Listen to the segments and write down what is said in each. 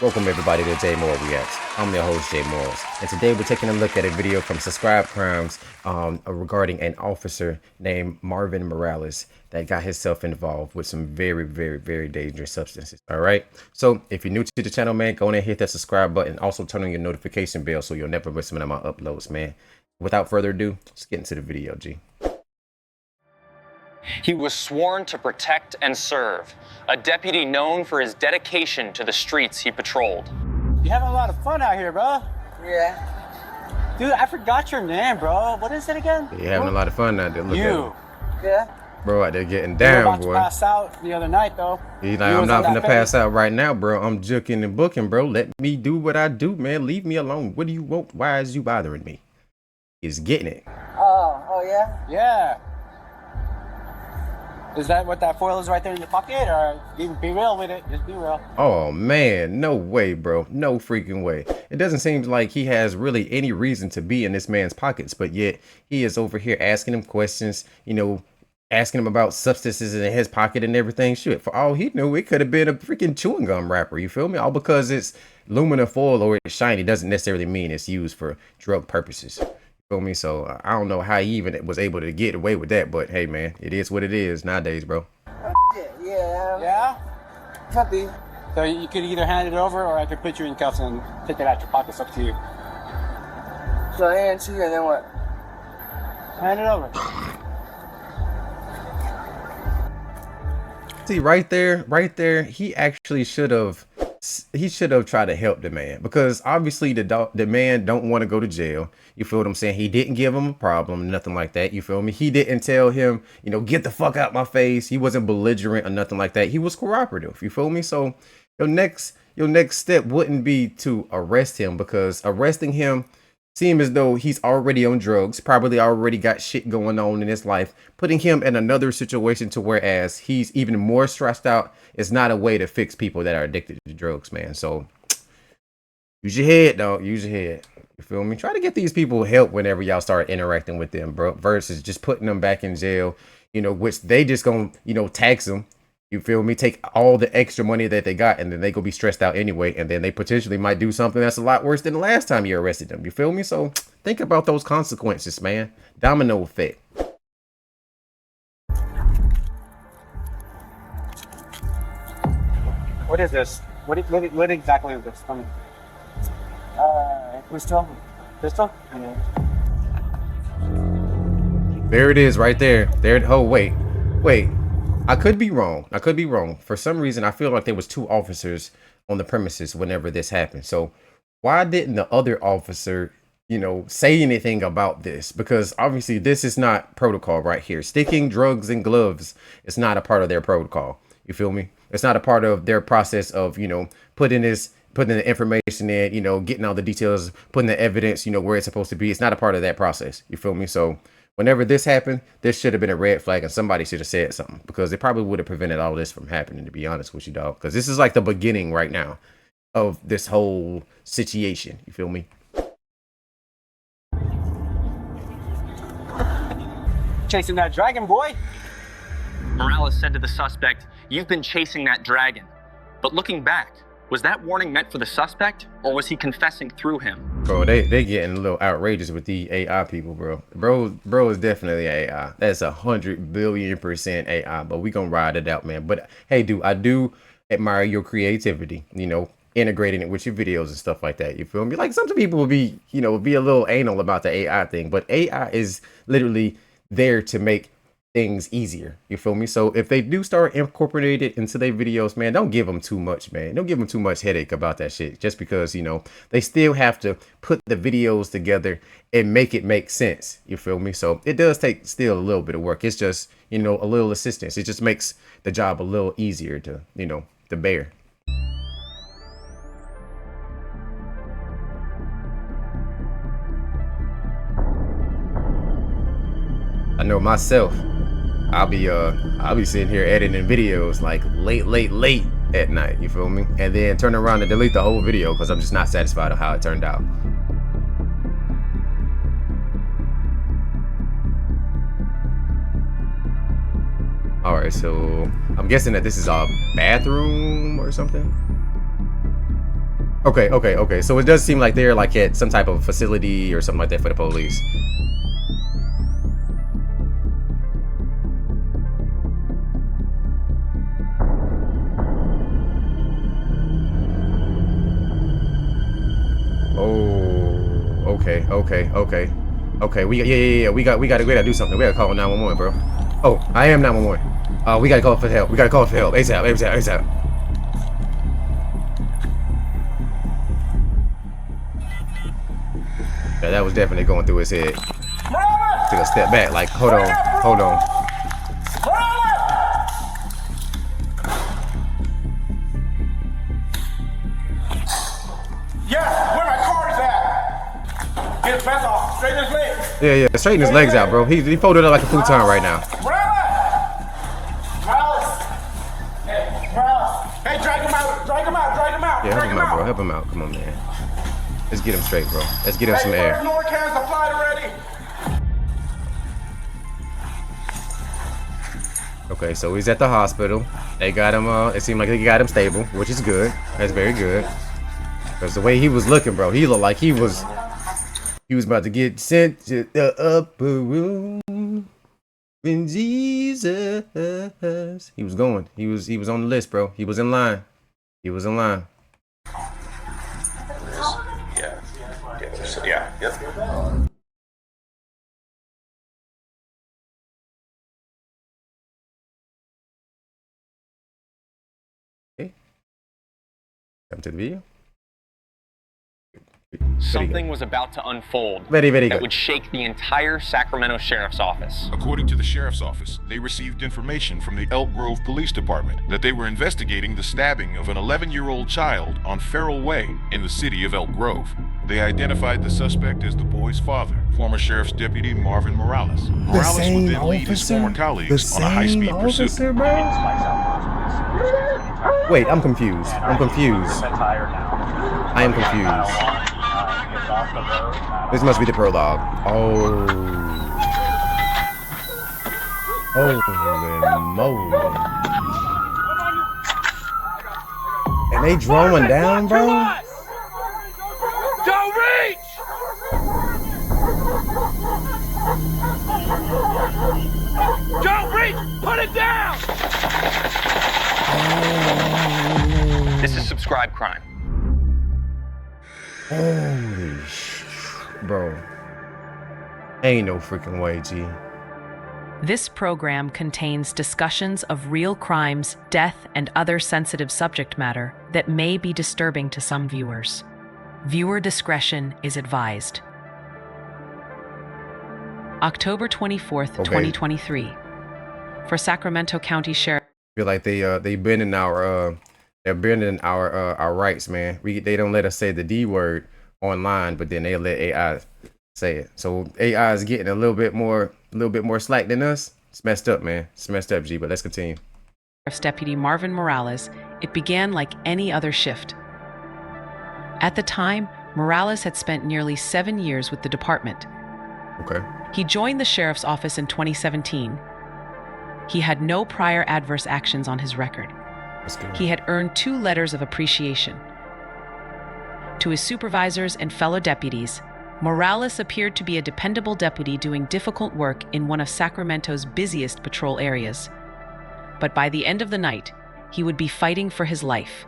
Welcome everybody to JMR Reacts. I'm your host JMR, and today we're taking a look at a video from Subscribe Crimes regarding an officer named Marvin Morales that got himself involved with some very dangerous substances. All right, so if you're new to the channel, man, go on and hit that subscribe button. Also turn on your notification bell so you'll never miss one of my uploads, man. Without further ado, let's get into the video, G. He was sworn to protect and serve, a deputy known for his dedication to the streets he patrolled. You're having a lot of fun out here, bro. Yeah. Dude, I forgot your name, bro. What is it again? You're having a lot of fun out there. Look You. Yeah. bro, out there getting You were down, about boy. to pass out the other night, though. He's like, I'm not gonna pass out right now, bro. I'm juking and booking, bro. Let me do what I do, man. Leave me alone. What do you want? Why is you bothering me? He's getting it. Oh yeah. Yeah. Is that what that foil is right there in your pocket? Or be real with it. Just be real. Oh man, no way, bro. No freaking way. It doesn't seem like he has really any reason to be in this man's pockets, but yet he is over here asking him questions, you know, asking him about substances in his pocket and everything. Shit, for all he knew, it could have been a freaking chewing gum wrapper. You feel me? All because it's aluminum foil or it's shiny doesn't necessarily mean it's used for drug purposes. Feel me? So I don't know how he even was able to get away with that, but hey man, it is what it is nowadays, bro. Yeah. Yeah? Puppy. So you could either hand it over or I could put you in cuffs and take it out your pockets. Up to you. So I hand to you and then what? Hand it over. See, right there, he actually should have tried to help the man, because obviously the man don't want to go to jail. You feel what I'm saying? He didn't give him a problem, nothing like that. You feel me? He didn't tell him, you know, get the fuck out my face. He wasn't belligerent or nothing like that. He was cooperative. You feel me? So your next step wouldn't be to arrest him, because arresting him seem as though he's already on drugs, probably already got shit going on in his life, putting him in another situation to whereas he's even more stressed out is not a way to fix people that are addicted to drugs, man. So use your head, dog. Use your head. You feel me? Try to get these people help whenever y'all start interacting with them, bro, versus just putting them back in jail, you know, which they just gonna, you know, tax them. You feel me? Take all the extra money that they got, and then they go be stressed out anyway, and then they potentially might do something that's a lot worse than the last time you arrested them. You feel me? So think about those consequences, man. Domino effect. What is this? What exactly is this? Pistol? Pistol? Yeah. There it is right there. There. Oh, wait. I could be wrong. For some reason, I feel like there was two officers on the premises whenever this happened. So why didn't the other officer, you know, say anything about this? Because obviously this is not protocol right here. Sticking drugs in gloves is not a part of their protocol. You feel me? It's not a part of their process of, you know, putting the information in, you know, getting all the details, putting the evidence, you know, where it's supposed to be. It's not a part of that process. You feel me? So whenever this happened, this should have been a red flag, and somebody should have said something, because it probably would have prevented all this from happening, to be honest with you, dog. Because this is like the beginning right now of this whole situation. You feel me? Chasing that dragon, boy. Morales said to the suspect, "You've been chasing that dragon." But looking back, was that warning meant for the suspect, or was he confessing through him? Bro, they getting a little outrageous with the AI people, bro. Bro is definitely AI. That's 100 billion% AI, but we gonna ride it out, man. But hey, dude, I do admire your creativity, you know, integrating it with your videos and stuff like that. You feel me? Like, some people will be, you know, be a little anal about the AI thing, but AI is literally there to make things easier. You feel me? So if they do start incorporating it into their videos, man, don't give them too much, man. Don't give them too much headache about that shit, just because, you know, they still have to put the videos together and make it make sense. You feel me? So it does take still a little bit of work. It's just, you know, a little assistance. It just makes the job a little easier to, you know, to bear. I know myself, I'll be sitting here editing videos like late at night, you feel me? And then turn around and delete the whole video because I'm just not satisfied with how it turned out. All right, so I'm guessing that this is a bathroom or something. Okay. So it does seem like they're like at some type of facility or something like that for the police. Oh, okay. Yeah. We gotta do something. We gotta call 911, bro. Oh, I am 911. We gotta call for help. We gotta call for help. ASAP. Yeah, that was definitely going through his head. Took a step back, like, hold on. Yeah, where my car's at? Get his pants off. Straighten his legs. Yeah, straighten his legs out, bro. He folded up like a futon right now. Morales! Hey, drag him out. Yeah, help him out. Come on, man. Let's get him straight, bro. Let's get him some air. Lower cans applied already. Okay, so he's at the hospital. They got him, it seemed like they got him stable, which is good. That's very good. Because the way he was looking, bro, he looked like he was about to get sent to the upper room when Jesus. He was going. He was on the list, bro. He was in line. Yeah. Yep. Okay. Come to the video. Something was about to unfold Very that good. would shake the entire Sacramento Sheriff's Office. According to the Sheriff's Office, they received information from the Elk Grove Police Department that they were investigating the stabbing of an 11-year-old child on Farrell Way in the city of Elk Grove. They identified the suspect as the boy's father, former Sheriff's Deputy Marvin Morales. Morales would then lead his former colleagues on a high-speed pursuit. Wait, I'm confused. This must be the prologue. Oh. Holy moly. And they drawing down, bro? Don't reach! Don't reach! Put it down! This is subscribe crime. Holy bro. Ain't no freaking way, G. This program contains discussions of real crimes, death, and other sensitive subject matter that may be disturbing to some viewers. Viewer discretion is advised. October 24th, 2023. For Sacramento County Sheriff. Feel like they bending our our rights, man. They don't let us say the D word online, but then they let AI say it. So AI is getting a little bit more slack than us. It's messed up, man. It's messed up, G. But let's continue. Sheriff's Deputy Marvin Morales, it began like any other shift. At the time, Morales had spent nearly 7 years with the department. Okay. He joined the sheriff's office in 2017. He had no prior adverse actions on his record. That's good. He had earned 2 letters of appreciation. To his supervisors and fellow deputies, Morales appeared to be a dependable deputy doing difficult work in one of Sacramento's busiest patrol areas. But by the end of the night, he would be fighting for his life,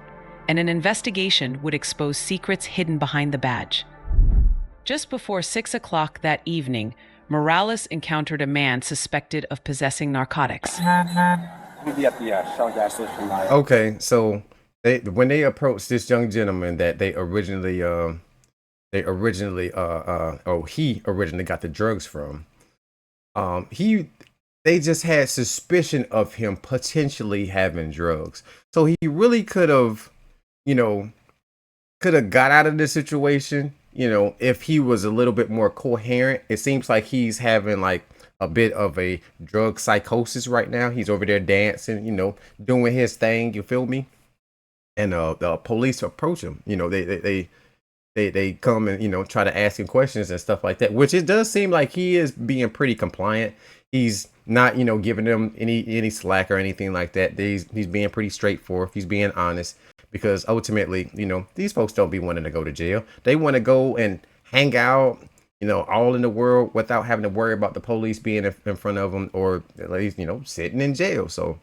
and an investigation would expose secrets hidden behind the badge. Just before 6 o'clock that evening, Morales encountered a man suspected of possessing narcotics. We'll be at the Shell gas station now. Okay, so when they approached this young gentleman that he originally got the drugs from, they just had suspicion of him potentially having drugs. So he really could have got out of this situation, if he was a little bit more coherent. It seems like he's having like a bit of a drug psychosis right now. He's over there dancing, doing his thing. You feel me? And the police approach him. They come and try to ask him questions and stuff like that. Which it does seem like he is being pretty compliant. He's not giving them any slack or anything like that. He's being pretty straightforward. He's being honest. because ultimately, you know, these folks don't be wanting to go to jail. They want to go and hang out, you know, all in the world without having to worry about the police being in front of them, or at least, you know, sitting in jail. So,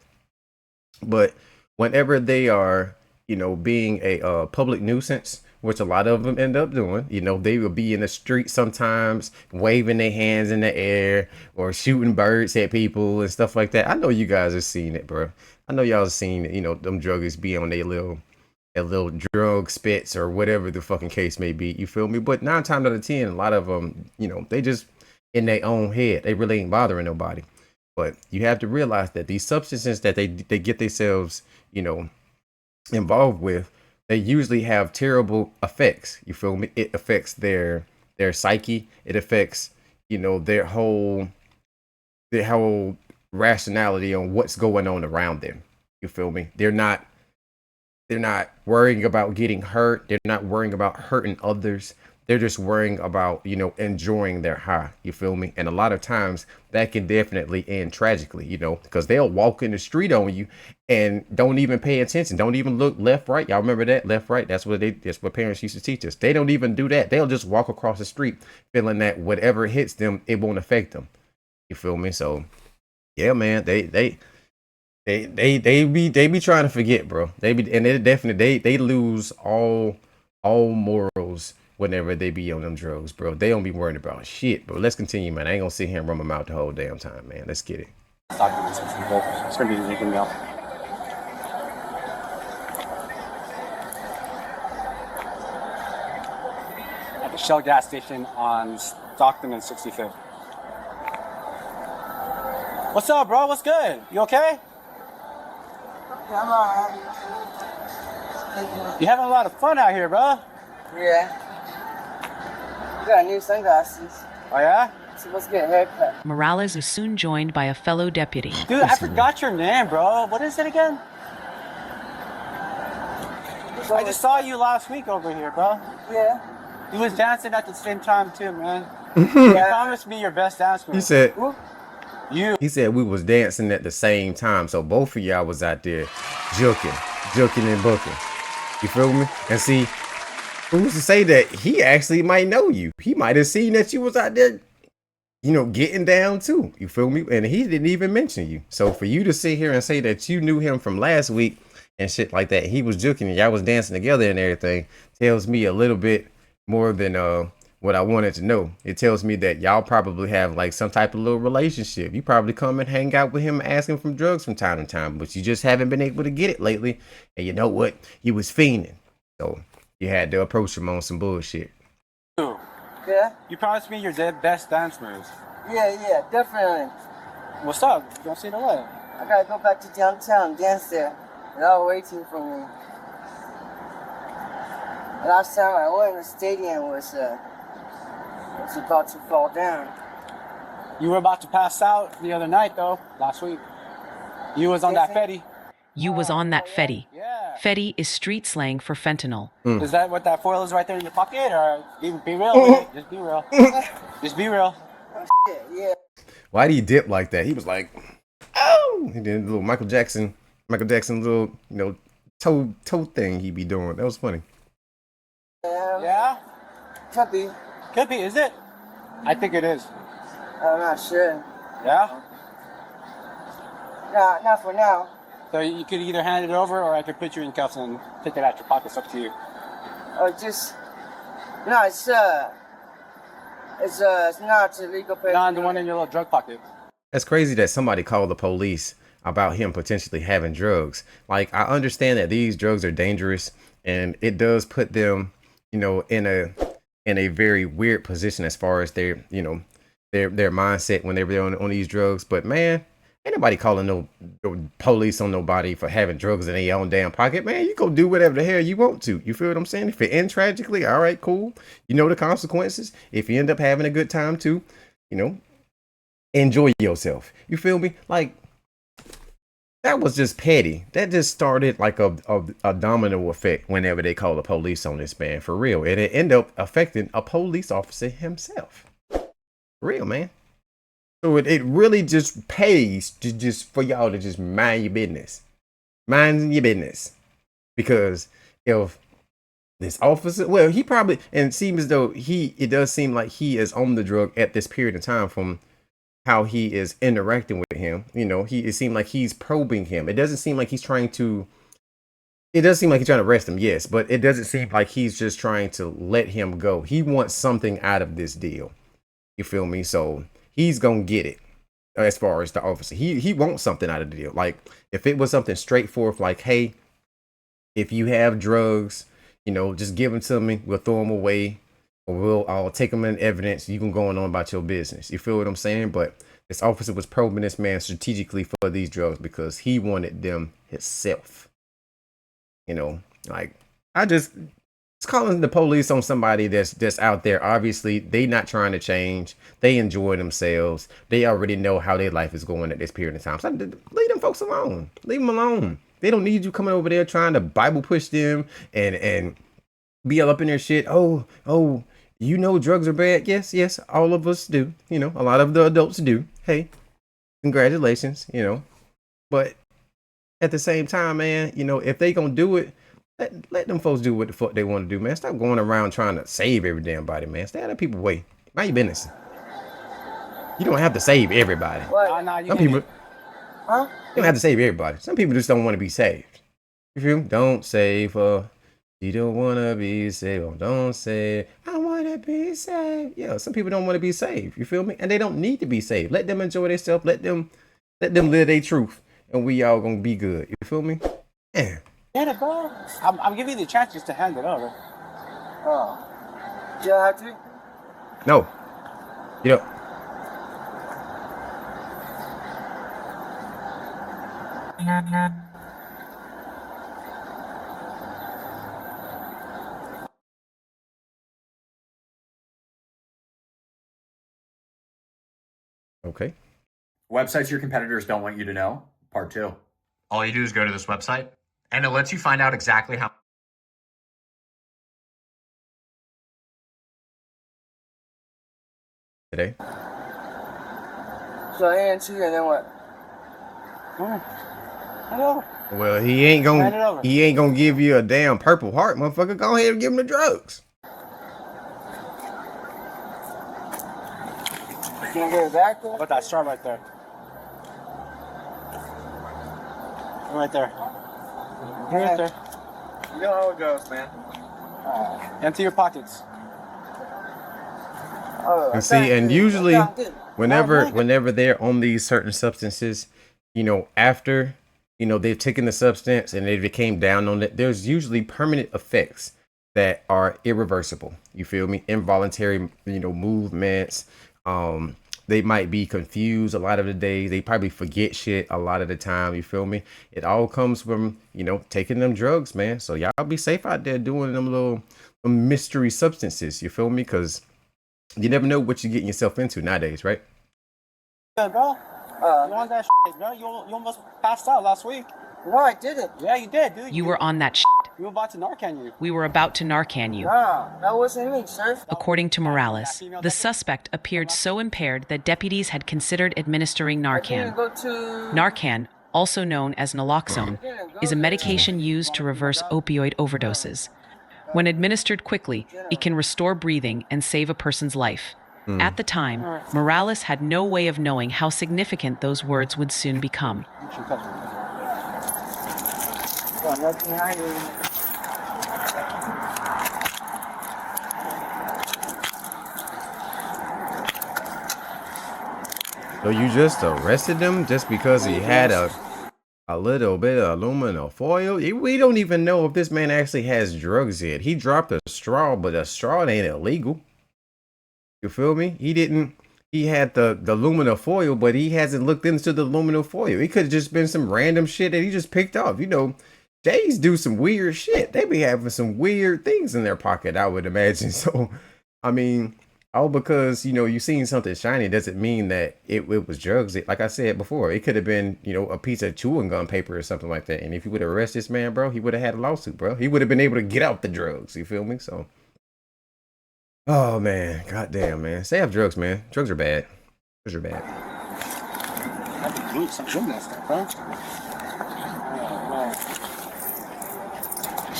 but whenever they are, you know, being a public nuisance, which a lot of them end up doing, you know, they will be in the street sometimes waving their hands in the air or shooting birds at people and stuff like that. I know you guys have seen it, bro. I know y'all have seen it, you know, them druggies be on their little drug spits or whatever the fucking case may be. You feel me? But 9 times out of 10, a lot of them, you know, they just in their own head. They really ain't bothering nobody. But you have to realize that these substances that they get themselves, you know, involved with, they usually have terrible effects. You feel me? It affects their psyche. It affects, you know, their whole rationality on what's going on around them. You feel me? They're not worrying about getting hurt. They're not worrying about hurting others. They're just worrying about, you know, enjoying their high. You feel me? And a lot of times that can definitely end tragically, you know, because they'll walk in the street on you and don't even pay attention. Don't even look left, right. Y'all remember that? Left, right. That's what parents used to teach us. They don't even do that. They'll just walk across the street feeling that whatever hits them, it won't affect them. You feel me? So yeah, man, they be trying to forget, bro. They definitely they lose all morals whenever they be on them drugs, bro. They don't be worried about shit, bro. Let's continue, man. I ain't gonna sit here and run my mouth the whole damn time, man. Let's get it. Documents. It's gonna be legal now. At the Shell gas station on Stockton and 65th. What's up, bro? What's good? You okay? Yeah, I'm alright. You having a lot of fun out here, bro? Yeah. You got new sunglasses. Oh yeah? Supposed to get a haircut. Morales is soon joined by a fellow deputy. Dude, I forgot your name, bro. What is it again? I just saw you last week over here, bro. Yeah. You was dancing at the same time too, man. You promised me your best dance move. He said You. he said we was dancing at the same time, so both of y'all was out there joking and booking. You feel me? And see, who's to say that he actually might know you? He might have seen that you was out there, you know, getting down too. You feel me? And he didn't even mention you. So for you to sit here and say that you knew him from last week and shit like that, he was joking and y'all was dancing together and everything, tells me a little bit more than what I wanted to know. It tells me that y'all probably have like some type of little relationship. You probably come and hang out with him, ask him for drugs from time to time, but you just haven't been able to get it lately. And you know what? He was fiending. So you had to approach him on some bullshit. Yeah? You promised me your best dance moves. Yeah, definitely. What's up? Don't see the way. I gotta go back to downtown and dance there. They're all waiting for me. The last time I went in the stadium was about to fall down. You were about to pass out the other night, though, last week. You was on that fetty. You was on that fetty. Yeah. Fetty is street slang for fentanyl. Is that what that foil is right there in your pocket? Or be real with it. Just be real. Just be real. Oh, shit, yeah. Why'd he dip like that? He was like, oh, and then a little Michael Jackson little, you know, toe thing he be doing. That was funny. Yeah? Could be. Could be, is it? I think it is. I'm not sure. Yeah? Nah, not for now. So you could either hand it over or I could put you in cuffs and take it out your pocket. It's up to you. Oh, just... No, it's not illegal. Not the one in your little drug pocket. That's crazy that somebody called the police about him potentially having drugs. Like, I understand that these drugs are dangerous and it does put them, you know, in a very weird position as far as their, you know, their mindset when they're on these drugs. But man, ain't nobody calling no police on nobody for having drugs in their own damn pocket. Man, you go do whatever the hell you want to. You feel what I'm saying? If it ends tragically, all right, cool. You know the consequences. If you end up having a good time too, you know, enjoy yourself. You feel me? Like, that was just petty. That just started like a domino effect whenever they call the police on this man, for real. And it ended up affecting a police officer himself. For real, man. So it really just pays to just for y'all to just mind your business. Mind your business. because if this officer, well, he probably, and it seems as though it does seem like he is on the drug at this period of time from how he is interacting with him. It seemed like he's probing him. It doesn't seem like he's trying to, it does seem like he's trying to arrest him, yes, but it doesn't seem like he's just trying to let him go. He wants something out of this deal. You feel me? So he's going to get it. As far as the officer, he wants something out of the deal. Like if it was something straightforward, like, hey, if you have drugs, just give them to me. We'll throw them away, or I'll take them in evidence. You can go on about your business. You feel what I'm saying? But this officer was probing this man strategically for these drugs because he wanted them himself. Like it's calling the police on somebody that's out there. Obviously, they not trying to change. They enjoy themselves. They already know how their life is going at this period of time. So leave them folks alone. Leave them alone. They don't need you coming over there trying to Bible push them and be all up in their shit. Oh, drugs are bad. Yes, all of us do. A lot of the adults do. Hey, congratulations. But at the same time, man, if they gonna do it, let them folks do what the fuck they want to do, man. Stop going around trying to save every damn body, man. Stay out of people's way. Mind your business. You don't have to save everybody. Some people, Huh? you don't have to save everybody. Some people just don't want to be saved. You feel me? Don't save her. You don't want to be saved. Or don't say, I want to be saved. Yeah, some people don't want to be saved. You feel me? And they don't need to be saved. Let them enjoy themselves. Let them live their truth. And we all gonna be good. You feel me? Yeah. Get it, bro. I'm giving you the chance just to hand it over. Oh. Do I have to? No. Okay. Websites your competitors don't want you to know, part 2. All you do is go to this website, and it lets you find out exactly how. Today. So I hand to you, and then what? Hand it over. Well, he ain't Hand it over. gonna give you a damn Purple Heart, motherfucker. Go ahead and give him the drugs. You can't get it back, though? Put that straw right there. Right there. Right there. You know how it goes, man. Empty your pockets. Oh, And see, and usually whenever they're on these certain substances, after they've taken the substance and they became down on it, there's usually permanent effects that are irreversible. You feel me? Involuntary, movements. They might be confused a lot of the days. They probably forget shit a lot of the time. You feel me? It all comes from, taking them drugs, man. So y'all be safe out there doing them little mystery substances. You feel me? Because you never know what you're getting yourself into nowadays, right? Good, bro. You want that shit, bro? You almost passed out last week. No, I didn't. Yeah, you did, dude. You were on that shit. You were about to Narcan you. We were about to Narcan you. Nah, that wasn't me, sir. According to Morales, the suspect appeared so impaired that deputies had considered administering I didn't Narcan. go to... Narcan, also known as naloxone, is a medication used to reverse opioid overdoses. When administered quickly, it can restore breathing and save a person's life. At the time, Morales had no way of knowing how significant those words would soon become. Got nothing hiding. So you just arrested him just because he had a little bit of aluminum foil? We don't even know if this man actually has drugs yet. He dropped a straw, but a straw ain't illegal. You feel me? He had the aluminum foil, but he hasn't looked into the aluminum foil. It could have just been some random shit that he just picked off. Jays do some weird shit. They be having some weird things in their pocket, I would imagine. So, I mean, all because, you seen something shiny doesn't mean that it was drugs. Like I said before, it could have been, a piece of chewing gum paper or something like that. And if you would arrest this man, bro, he would have had a lawsuit, bro. He would have been able to get out the drugs. You feel me? So, oh, man. Goddamn, man. Stay off drugs, man. Drugs are bad. Drugs are bad. I've been doing some gymnastics, bro.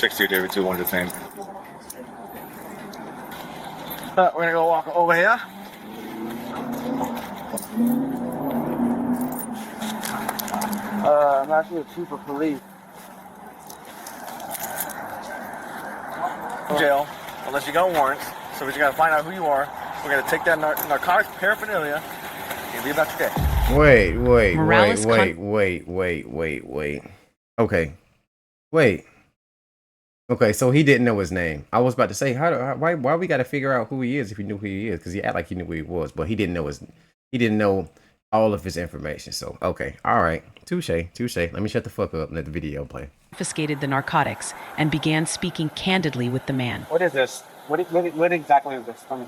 62, David 2-1 detained. We're gonna go walk over here. I'm actually the chief of police. Jail, unless you got warrants. So we just gotta find out who you are. We're gonna take that narcotics paraphernalia and be about your day. Wait. Morales Wait. Okay. Wait. Okay, so he didn't know his name. I was about to say, why we got to figure out who he is if he knew who he is? Because he acted like he knew who he was, but he didn't know all of his information. So okay, all right, touche. Let me shut the fuck up and let the video play. Confiscated the narcotics and began speaking candidly with the man. What is this? What exactly is this? Tell me.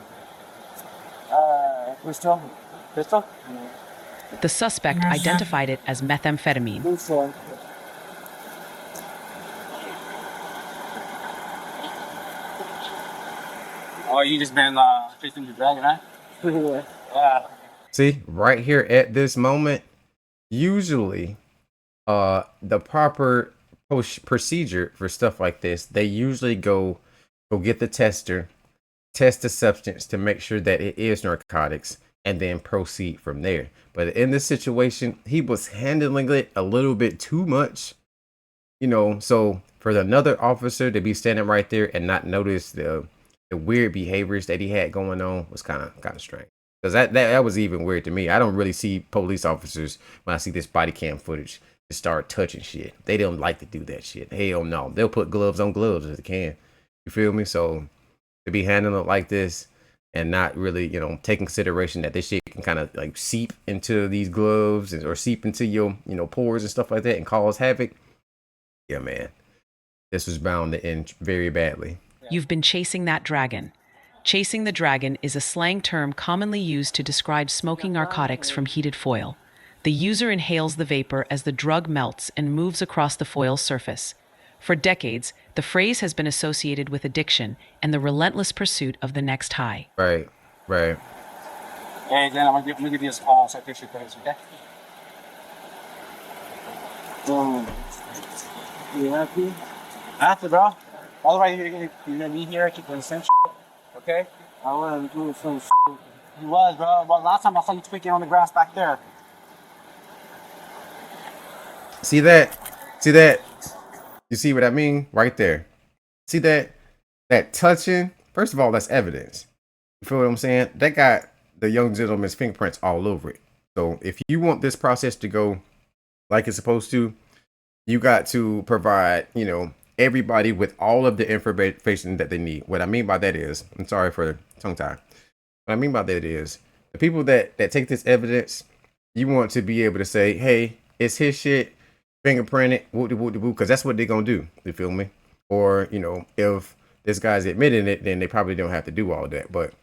Pistol? Pistol? The suspect identified it as methamphetamine. Pistol. Oh, you just been chasing the dragon, huh? Yeah. See, right here at this moment, usually, the proper procedure for stuff like this, they usually go get the tester, test the substance to make sure that it is narcotics, and then proceed from there. But in this situation, he was handling it a little bit too much, so for another officer to be standing right there and not notice the weird behaviors that he had going on was kind of strange. Because that was even weird to me. I don't really see police officers when I see this body cam footage to start touching shit. They don't like to do that shit. Hell no. They'll put gloves on gloves if they can. You feel me? So to be handling it like this and not really, take consideration that this shit can kind of like seep into these gloves or seep into your, pores and stuff like that and cause havoc. Yeah, man. This was bound to end very badly. You've been chasing that dragon. Chasing the dragon is a slang term commonly used to describe smoking narcotics from heated foil. The user inhales the vapor as the drug melts and moves across the foil's surface. For decades, the phrase has been associated with addiction and the relentless pursuit of the next high. Right. Hey, then I'm gonna give you this citation case, okay? You happy? Happy, bro. All the way you're gonna be here, keep doing the same shit, okay? I wasn't doing the same shit. You was, bro. Well, last time I saw you tweaking on the grass back there. See that? You see what I mean? Right there. See that touching? First of all, that's evidence. You feel what I'm saying? That got the young gentleman's fingerprints all over it. So if you want this process to go like it's supposed to, you got to provide, everybody with all of the information that they need. What I mean by that is, I'm sorry for the tongue tie. What I mean by that is, the people that take this evidence, you want to be able to say, hey, it's his shit, fingerprint it, because that's what they're going to do. You feel me? Or, if this guy's admitting it, then they probably don't have to do all that. But,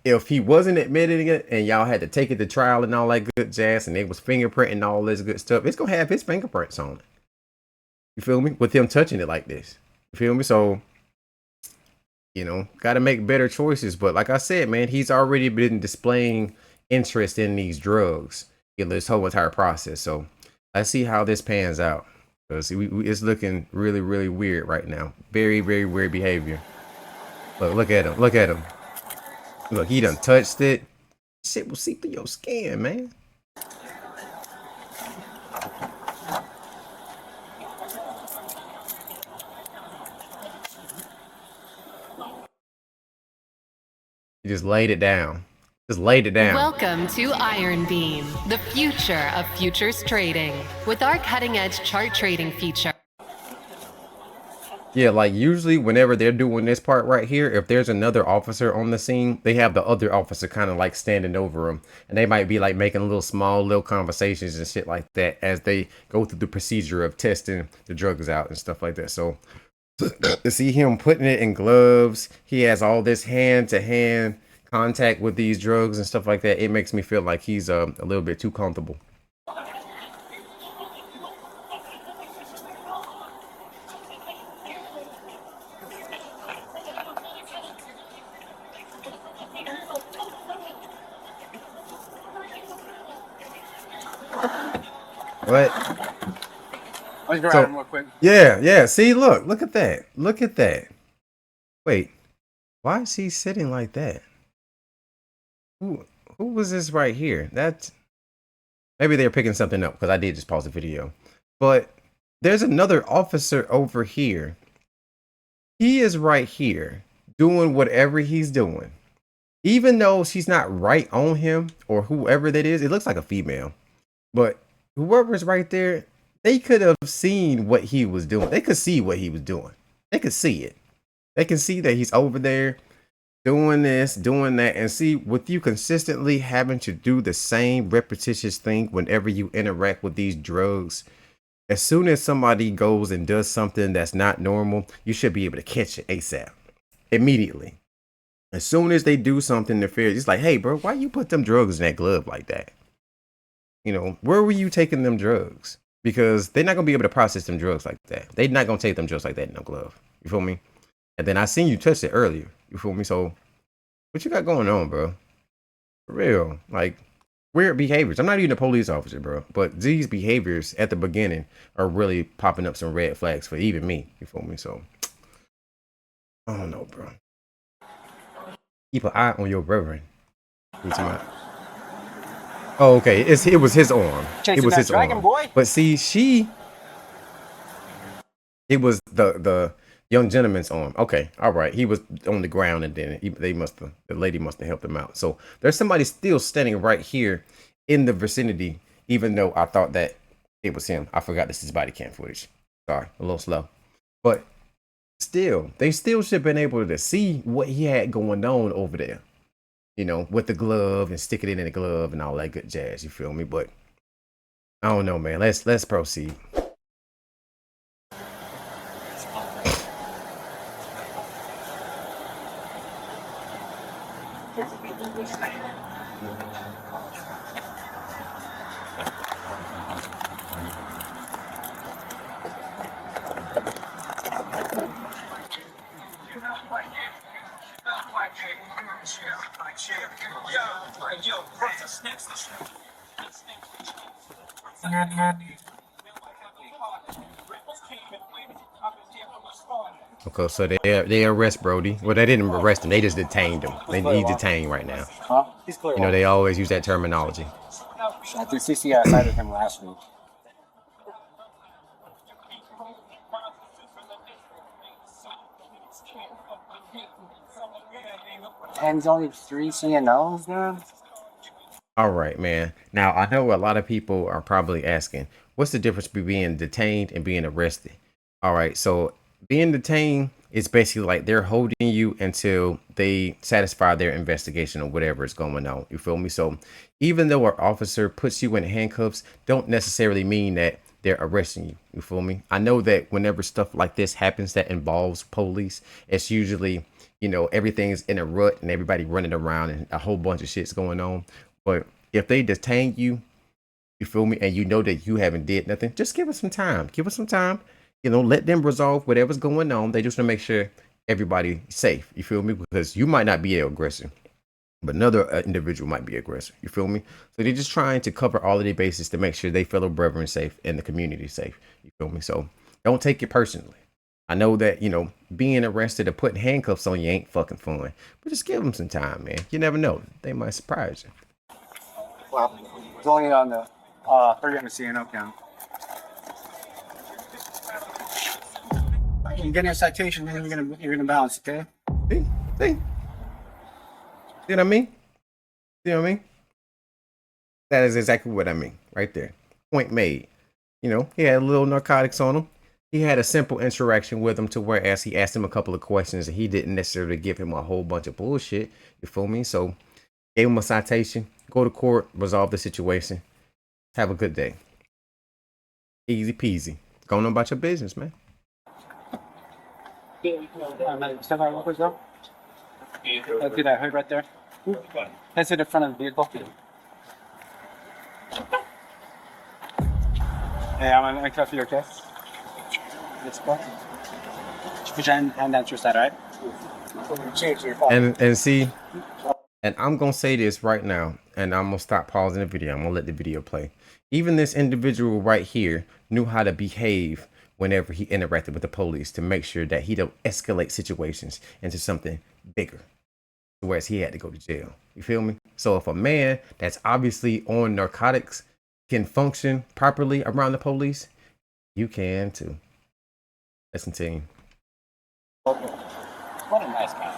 if he wasn't admitting it and y'all had to take it to trial and all that good jazz and they was fingerprinting all this good stuff, it's going to have his fingerprints on it. You feel me? With him touching it like this. You feel me? So, got to make better choices. But like I said, man, he's already been displaying interest in these drugs in this whole entire process. So let's see how this pans out. Because it's looking really, really weird right now. Very, very weird behavior. Look at him. Look, he done touched it. Shit will seep through your skin, man. He just laid it down. Welcome to Iron Beam, the future of futures trading, with our cutting-edge chart trading feature. Yeah, like usually whenever they're doing this part right here, if there's another officer on the scene, they have the other officer kind of like standing over them. And they might be like making little conversations and shit like that as they go through the procedure of testing the drugs out and stuff like that. So to see him putting it in gloves, he has all this hand-to-hand contact with these drugs and stuff like that. It makes me feel like he's a little bit too comfortable. What? Let's grab him real quick. Yeah. See, look at that. Look at that. Wait, why is he sitting like that? Who was this right here? That's maybe they're picking something up because I did just pause the video. But there's another officer over here. He is right here doing whatever he's doing. Even though she's not right on him or whoever that is, it looks like a female. But whoever's right there, they could have seen what he was doing. They could see what he was doing. They could see it. They can see that he's over there doing this, doing that, and see with you consistently having to do the same repetitious thing whenever you interact with these drugs. As soon as somebody goes and does something that's not normal, you should be able to catch it ASAP, immediately. As soon as they do something nefarious, it's like, hey, bro, why you put them drugs in that glove like that? You know, where were you taking them drugs? Because they're not going to be able to process them drugs like that. They're not going to take them drugs like that in no glove. You feel me? And then I seen you touch it earlier. You feel me? So what you got going on, bro? For real. Like, weird behaviors. I'm not even a police officer, bro. But these behaviors at the beginning are really popping up some red flags for even me. You feel me? So, I don't know, bro. Keep an eye on your brethren. Oh, okay. It was his arm. It was his arm. Boy. But see, it was the young gentleman's arm. Okay, all right. He was on the ground, and then the lady must have helped him out. So there's somebody still standing right here in the vicinity, even though I thought that it was him. I forgot this is body cam footage. Sorry, a little slow. But still, they still should have been able to see what he had going on over there. You know, with the glove and stick it in the glove and all that good jazz. You feel me? But I don't know, man. Let's proceed. Okay, so they arrest Brody. Well, they didn't arrest him. They just detained him. He's detained right now. Huh? He's clear. You know, they always use that terminology. I think CCI cited him last week. And he's only 3 CNOs, man. All right, man. Now, I know a lot of people are probably asking, what's the difference between being detained and being arrested? All right, so being detained is basically like they're holding you until they satisfy their investigation or whatever is going on. You feel me? So even though our officer puts you in handcuffs, don't necessarily mean that they're arresting you. You feel me? I know that whenever stuff like this happens that involves police, it's usually, you know, everything's in a rut and everybody running around and a whole bunch of shit's going on. But if they detain you, you feel me, and you know that you haven't did nothing, just give us some time. Give us some time. You know, let them resolve whatever's going on. They just want to make sure everybody's safe. You feel me? Because you might not be an aggressor, but another individual might be aggressor. You feel me? So they're just trying to cover all of their bases to make sure they fellow brethren safe and the community safe. You feel me? So don't take it personally. I know that, you know, being arrested or putting handcuffs on you ain't fucking fun, but just give them some time, man. You never know. They might surprise you. Well, it's only on the 30 on the CNO count. You get a citation, then you're gonna bounce, okay? See what I mean? See what I mean? That is exactly what I mean, right there. Point made. You know, he had a little narcotics on him. He had a simple interaction with him to whereas he asked him a couple of questions and he didn't necessarily give him a whole bunch of bullshit. You feel me? So gave him a citation, go to court, resolve the situation. Have a good day. Easy peasy. Going on about your business, man. Step out real quick, though. Let's do that hood right there. Head to the front of the vehicle. Hey, I'm gonna cuff you, okay? Let's go. Put your hand down to your side, all right? And see, and I'm gonna say this right now, and I'm gonna stop pausing the video. I'm gonna let the video play. Even this individual right here knew how to behave whenever he interacted with the police to make sure that he don't escalate situations into something bigger, whereas he had to go to jail. You feel me? So if a man that's obviously on narcotics can function properly around the police, you can too. Let's continue. What a nice guy.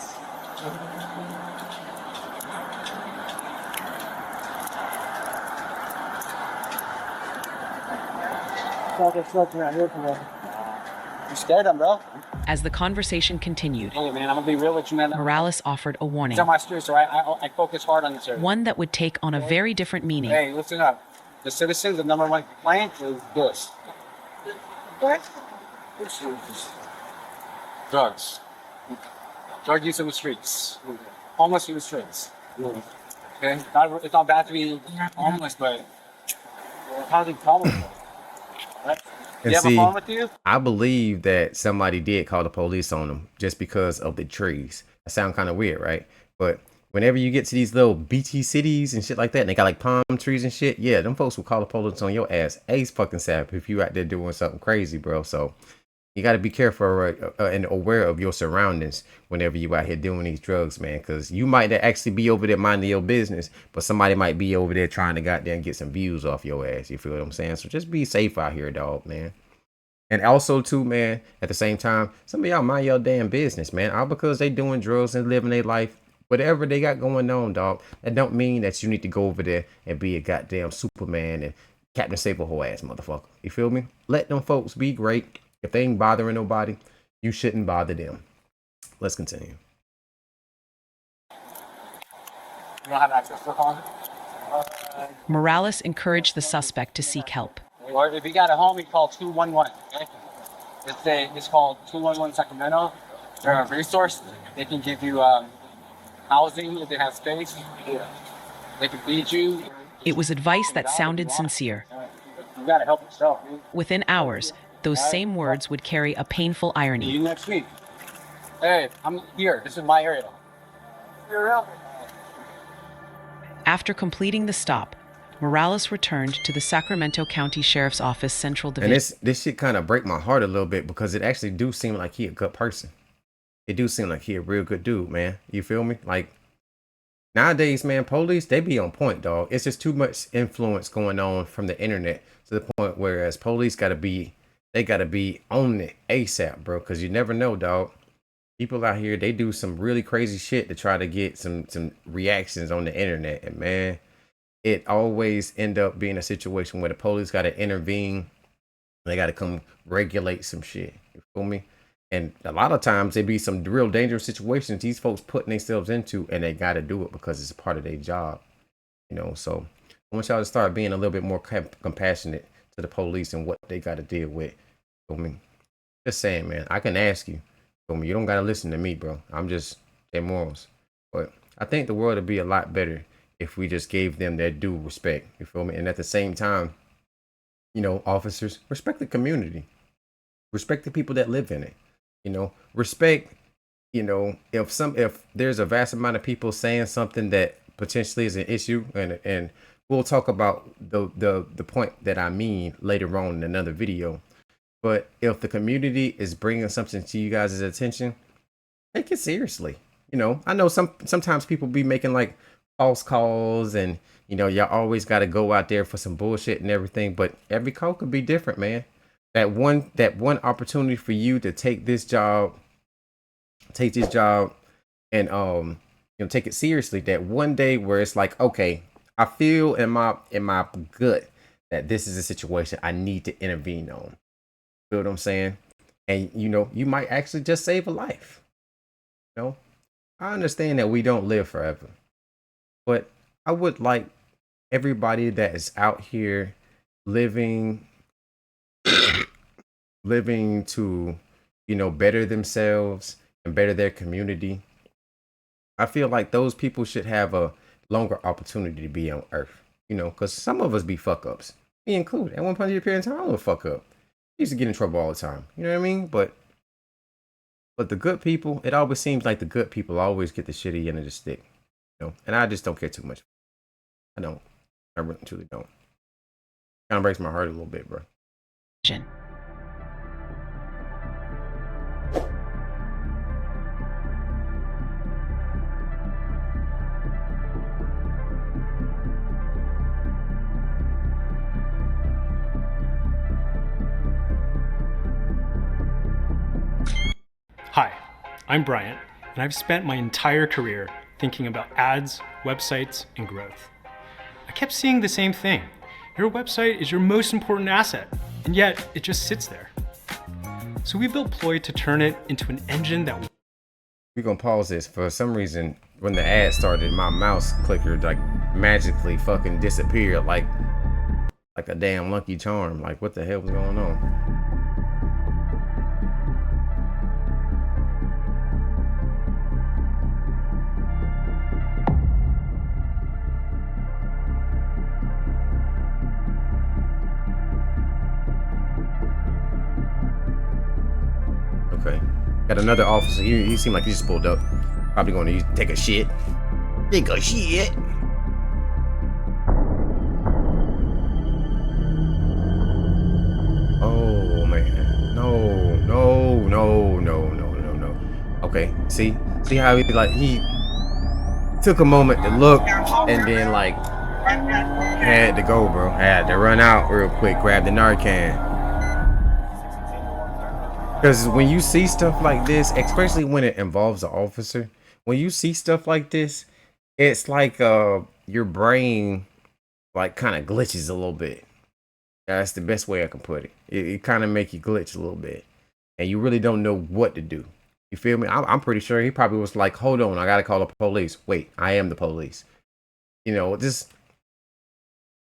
You scared him, bro. As the conversation continued, Hey, man, I'm gonna be real with you, man. Morales offered a warning, It's on my street, so I focus hard on this area. one that would take on a very different meaning. Hey, listen up. The citizens, the number one complaint is this. What? Drugs. Drug use in the streets. Homeless in the streets. Okay? It's not bad to be homeless, but how's it problem? Right? And You have a see, problem with you? I believe that somebody did call the police on them just because of the trees. That sound kind of weird, right? But whenever you get to these little beachy cities and shit like that, and they got like palm trees and shit, yeah, them folks will call the police on your ass. Ace fucking sap if you out there doing something crazy, bro. So you got to be careful and aware of your surroundings whenever you out here doing these drugs, man. Because you might actually be over there minding your business, but somebody might be over there trying to goddamn get some views off your ass. You feel what I'm saying? So just be safe out here, dog, man. And also, too, man, at the same time, some of y'all mind your damn business, man. All because they doing drugs and living their life, whatever they got going on, dog. That don't mean that you need to go over there and be a goddamn Superman and Captain Save a whole ass motherfucker. You feel me? Let them folks be great. If they ain't bothering nobody, you shouldn't bother them. Let's continue. You don't have access to the phone? Morales encouraged the suspect to seek help. Or if you got a home, you call 211. Okay? It's called 211 Sacramento. They're a resource. They can give you housing if they have space. They can feed you. It was advice that sounded sincere. You gotta help yourself, dude. Within hours, those same words would carry a painful See irony. you next week. Hey, I'm here. This is my area. You're out. After completing the stop, Morales returned to the Sacramento County Sheriff's Office Central Division. And this shit kind of break my heart a little bit because it actually do seem like he a good person. It do seem like he a real good dude, man. You feel me? Like nowadays, man, police, they be on point, dog. It's just too much influence going on from the internet to the point whereas police gotta be on it ASAP, bro. Cause you never know, dog. People out here, they do some really crazy shit to try to get some reactions on the internet. And man, it always end up being a situation where the police got to intervene. They got to come regulate some shit. You feel me? And a lot of times it be some real dangerous situations these folks putting themselves into, and they got to do it because it's part of their job. You know, so I want y'all to start being a little bit more compassionate to the police and what they got to deal with. You feel me? Just saying, man. I can ask you. You feel me? You don't got to listen to me, bro. I'm just their morals. But I think the world would be a lot better if we just gave them their due respect. You feel me? And at the same time, you know, officers, respect the community. Respect the people that live in it. You know, respect, you know, if there's a vast amount of people saying something that potentially is an issue, and we'll talk about the point that I mean later on in another video. But if the community is bringing something to you guys' attention, take it seriously. You know, I know sometimes people be making like false calls and, you know, y'all always got to go out there for some bullshit and everything. But every call could be different, man. That one opportunity for you to take this job and, you know, take it seriously. That one day where it's like, okay, I feel in my gut that this is a situation I need to intervene on. Feel what I'm saying? And, you know, you might actually just save a life. You know, I understand that we don't live forever, but I would like everybody that is out here living to, you know, better themselves and better their community. I feel like those people should have a longer opportunity to be on earth, you know, because some of us be fuck ups, me included. At one point in your period of time, I'm a fuck up. I used to get in trouble all the time. You know what I mean? But the good people, it always seems like the good people always get the shitty end of the stick. You know, and I just don't care too much. I don't. I really truly don't. Kind of breaks my heart a little bit, bro. Hi, I'm Bryant, and I've spent my entire career thinking about ads, websites, and growth. I kept seeing the same thing. Your website is your most important asset, and yet it just sits there. So we built Ploy to turn it into an engine that... We're gonna pause this. For some reason, when the ad started, my mouse clicker like magically fucking disappeared like a damn Lucky Charm. Like, what the hell was going on? Okay. Got another officer. He seemed like he just pulled up. Probably going to take a shit. Take a shit. Oh man. No. Okay. See how he took a moment to look and then like had to go, bro. Had to run out real quick, grab the Narcan. Because when you see stuff like this, especially when it involves an officer, when you see stuff like this, it's like your brain like kind of glitches a little bit. That's the best way I can put it. It kind of make you glitch a little bit, and you really don't know what to do. You feel me? I'm pretty sure he probably was like, "Hold on, I gotta call the police." Wait, I am the police. You know, just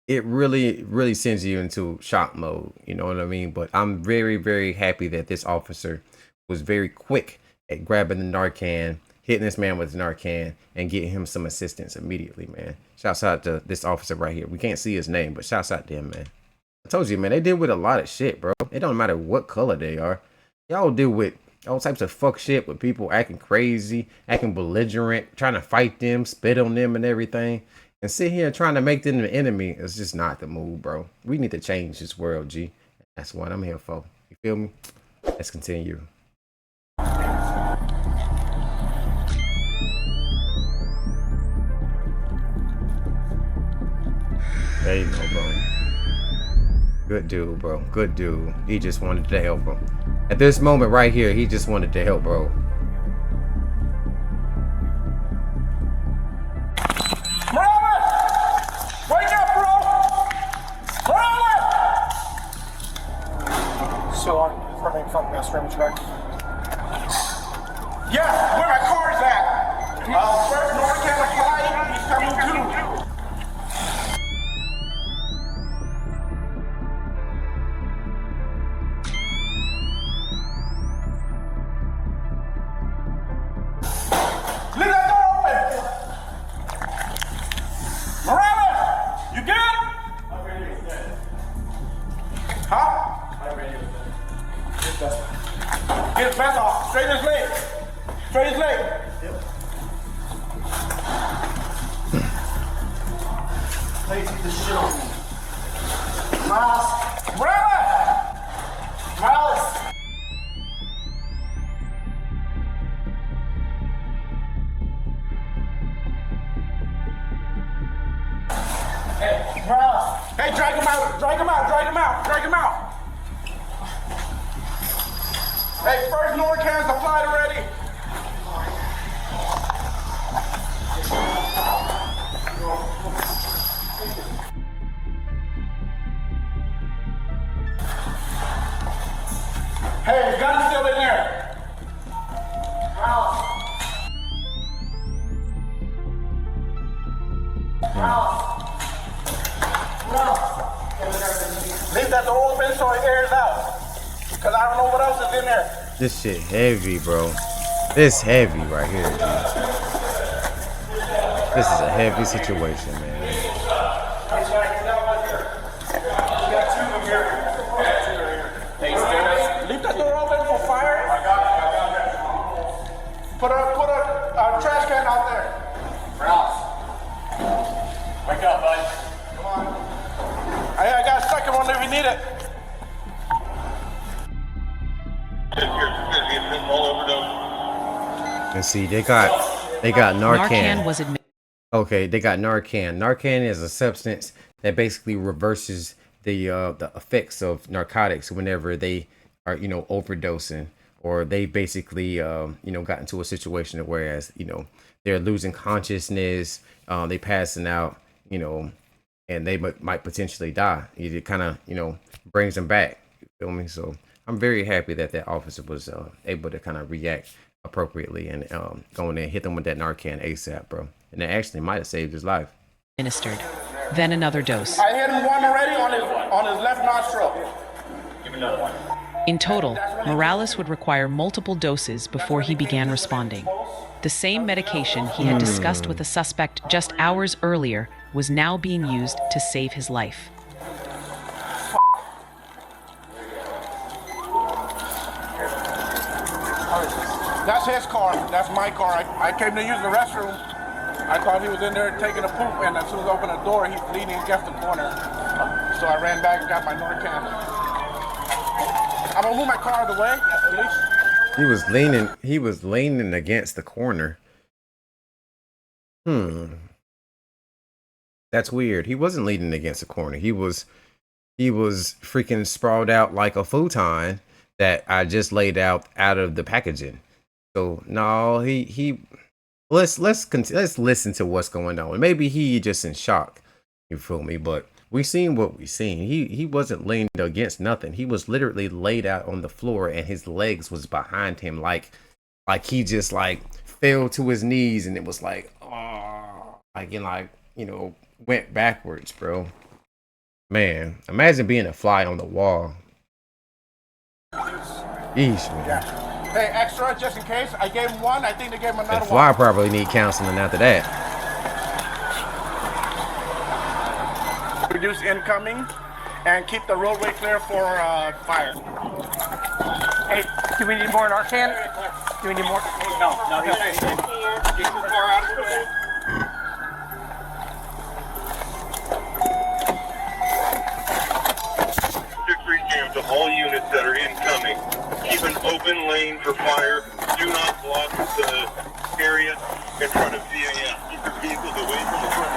it really sends you into shock mode. You know what I mean? But I'm very happy that this officer was very quick at grabbing the Narcan, hitting this man with the Narcan, and getting him some assistance immediately, man. Shouts out to this officer right here. We can't see his name, but shouts out to him, man. I told you, man, they deal with a lot of shit, bro. It don't matter what color they are. Y'all deal with all types of fuck shit with people acting crazy, acting belligerent, trying to fight them, spit on them and everything. And sit here trying to make them the enemy is just not the move, bro. We need to change this world, G. That's what I'm here for. You feel me? Let's continue. There you go, bro. Good dude, bro. Good dude. He just wanted to help him. At this moment right here, he just wanted to help, bro. So I'm running from the scrimmage back. Yeah, where my car's at? First North Carolina, he's coming too. Leave that door open! Morales, you good? My radio is dead. Huh? My radio is dead. Get his vest off. Straight his leg. Straight his leg. Yep. Please keep this shit on me. Miles. Miles. Hey, Miles. Hey, drag him out. Drag him out. Drag him out. Drag him out. Hey, first Norcan's applied already. Hey, the gun's still in there. Leave that door open so it airs out. Cause I don't know what else is in there. This shit heavy, bro. This heavy right here, dude. This is a heavy situation, man. Leave that door open for fire. I got it. Put a trash can out there. Rouse. Wake up, bud. Come on. I got a second one if you need it. see, they got Narcan. Narcan was admitted. Okay, they got Narcan. Narcan is a substance that basically reverses the effects of narcotics whenever they are, overdosing, or they basically got into a situation whereas they're losing consciousness, they passing out, and they might potentially die. It kind of brings them back. You feel me? So I'm very happy that that officer was able to kind of react appropriately and go in there and hit them with that Narcan ASAP, bro. And that actually might have saved his life. Administered. Then another dose. I hit him one already on his left nostril. Give me another one. In total, Morales would require multiple doses before he began responding. The same medication he had discussed with the suspect just hours earlier was now being used to save his life. That's his car. That's my car. I came to use the restroom. I thought he was in there taking a poop, and as soon as I opened the door, he's leaning against the corner. So I ran back and got my Narcan. I'm gonna move my car out of the way, at least. He was leaning against the corner. That's weird. He wasn't leaning against the corner. He was freaking sprawled out like a futon that I just laid out of the packaging. So no, let's listen to what's going on. Maybe he just in shock. You feel me? But we seen what we seen. He wasn't leaned against nothing. He was literally laid out on the floor and his legs was behind him like he just fell to his knees and it was went backwards, bro. Man, imagine being a fly on the wall. Yeesh, man. Yeah. Hey, extra, just in case. I gave him one. I think they gave him another The fly one. probably need counseling after that. Reduce incoming and keep the roadway clear for fire. Hey, do we need more Narcan? Do we need more? No, he's too far out of the way. To all units that are incoming. Keep an open lane for fire. Do not block the area in front of VAM. Keep your vehicles away from the front.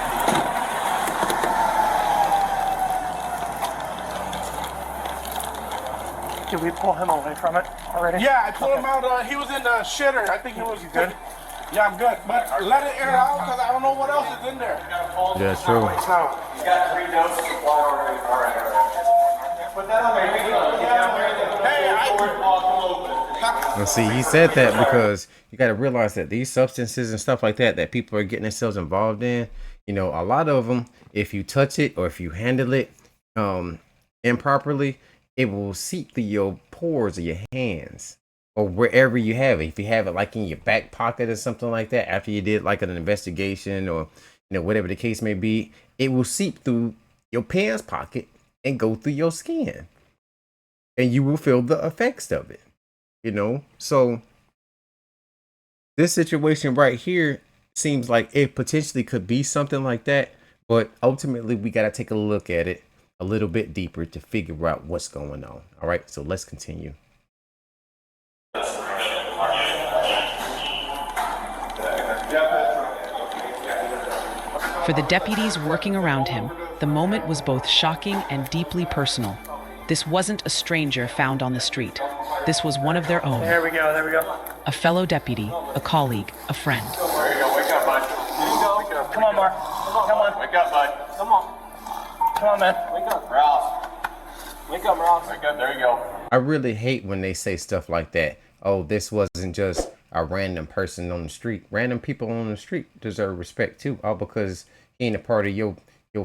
Did we pull him away from it already? Yeah, I pulled him out. He was in the shitter. I think he was good. Yeah, I'm good. But let it air out because I don't know what else is in there. Yeah, it's true. He's got 3 doses of water already. All right. Put that on And see, he said that because you got to realize that these substances and stuff like that people are getting themselves involved in, a lot of them, if you touch it or if you handle it improperly, it will seep through your pores of your hands or wherever you have it. If you have it like in your back pocket or something like that, after you did like an investigation or whatever the case may be, it will seep through your pants pocket and go through your skin, and you will feel the effects of it. So this situation right here seems like it potentially could be something like that, but ultimately we got to take a look at it a little bit deeper to figure out what's going on. All right, so let's continue. For the deputies working around him, the moment was both shocking and deeply personal. This wasn't a stranger found on the street. This was one of their own. There we go. A fellow deputy, a colleague, a friend. There you go. Wake up, bud. Wake up. Come on, Mark. Come on. Wake up, bud. Come on, man. Wake up. Rouse. Wake up, Rouse. Wake up. There you go. I really hate when they say stuff like that. Oh, this wasn't just a random person on the street. Random people on the street deserve respect too. All because he ain't a part of your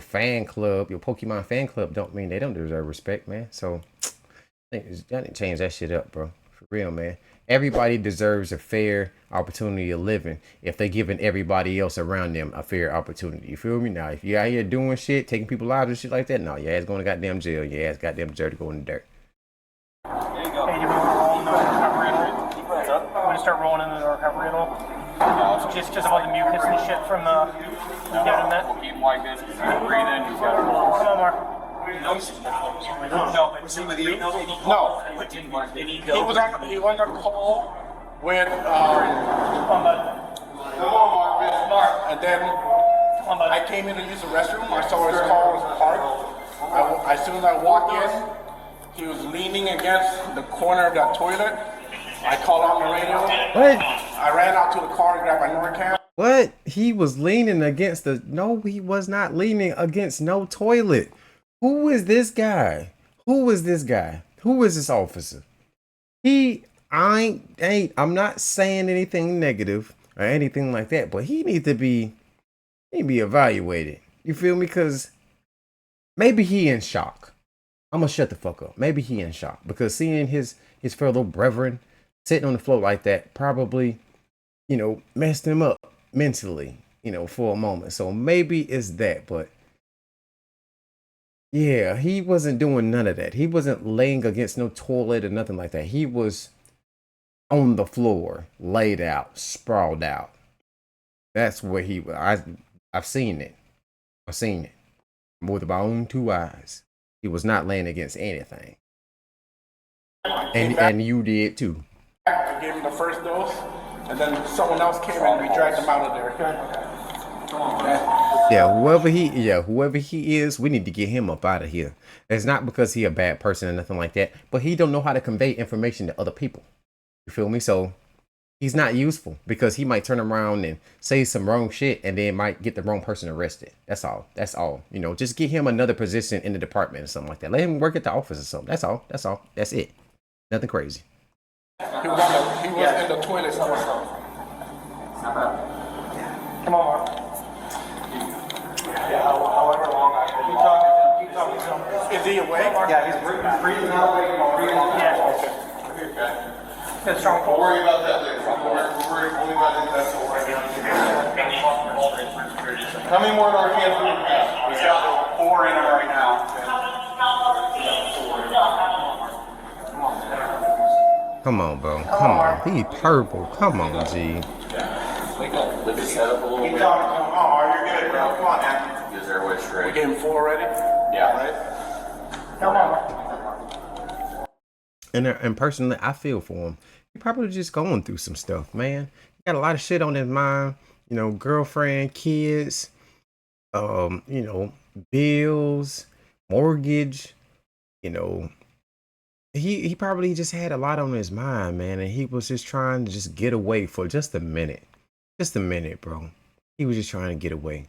fan club, your Pokemon fan club, don't mean they don't deserve respect, man. So I think y'all need to change that shit up, bro. For real, man. Everybody deserves a fair opportunity of living if they giving everybody else around them a fair opportunity. You feel me? Now, if you out here doing shit, taking people's lives and shit like that, no, your ass going to goddamn jail. Your ass goddamn deserve to go in the dirt. There you go. Hey, you want to roll in the recovery at all? You want to start rolling into the recovery at all? Just about the mucus and shit from getting that? We'll keep him like this because he's going to breathe in. He's got to roll. Come on, Mark. No. Was he with you? No. He was on the call with And then I came in to use the restroom. I saw his car was parked. As soon as I walked in, he was leaning against the corner of that toilet. I called on the radio. What? I ran out to the car and grabbed my Norcam. What? He was leaning against the... No, he was not leaning against no toilet. Who is this guy? Who is this guy? Who is this officer? I'm not saying anything negative or anything like that, but he need to be evaluated. You feel me? Because maybe he in shock. I'm gonna shut the fuck up. Maybe he in shock because seeing his fellow brethren sitting on the floor like that probably, messed him up mentally, for a moment. So maybe it's that, but yeah, he wasn't doing none of that. He wasn't laying against no toilet or nothing like that. He was on the floor, laid out, sprawled out. That's where he was. I've seen it. I've seen it with my own two eyes. He was not laying against anything. And you did too. I gave him the first dose, and then someone else came and we dragged him out of there. Yeah, whoever he is, we need to get him up out of here. It's not because he a bad person or nothing like that, but he don't know how to convey information to other people. You feel me? So he's not useful because he might turn around and say some wrong shit and then might get the wrong person arrested. That's all. Just get him another position in the department or something like that. Let him work at the office or something. That's all. That's it. Nothing crazy. He was in the toilet somewhere. Come on, Mark. Yeah, however long I can keep talking to him. Is he awake? Yeah, he's breathing out. Yeah. Okay. It's strong. Don't worry about that later. We're worried only about the vessel right now. How many more Narcans do we have? We've got 4 in them right now. Come on, bro. Come on. He purple. Come on, G. Lift his head up a little bit. Oh, you're good, bro. Come on, man. Get his airway straight. We gave him 4 already? Yeah. Right? Come on. And personally, I feel for him. He probably just going through some stuff, man. He got a lot of shit on his mind. Girlfriend, kids, bills, mortgage. He probably just had a lot on his mind, man, and he was just trying to just get away for just a minute. Just a minute, bro. He was just trying to get away.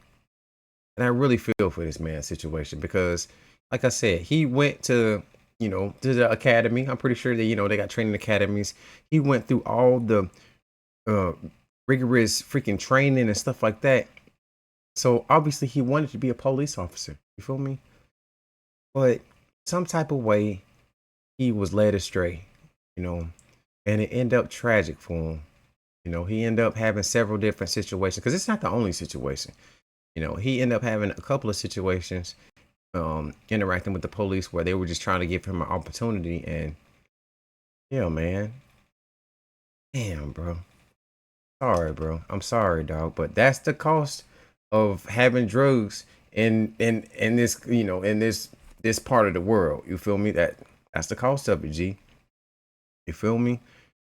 And I really feel for this man's situation because, like I said, he went to the academy. I'm pretty sure that, they got training academies. He went through all the rigorous freaking training and stuff like that. So obviously he wanted to be a police officer. You feel me? But some type of way he was led astray, and it ended up tragic for him. He ended up having several different situations because it's not the only situation. He ended up having a couple of situations interacting with the police where they were just trying to give him an opportunity. And yeah, man, damn, bro, sorry, bro, I'm sorry, dog, but that's the cost of having drugs in this in this part of the world. You feel me? That's the cost of it, G. You feel me?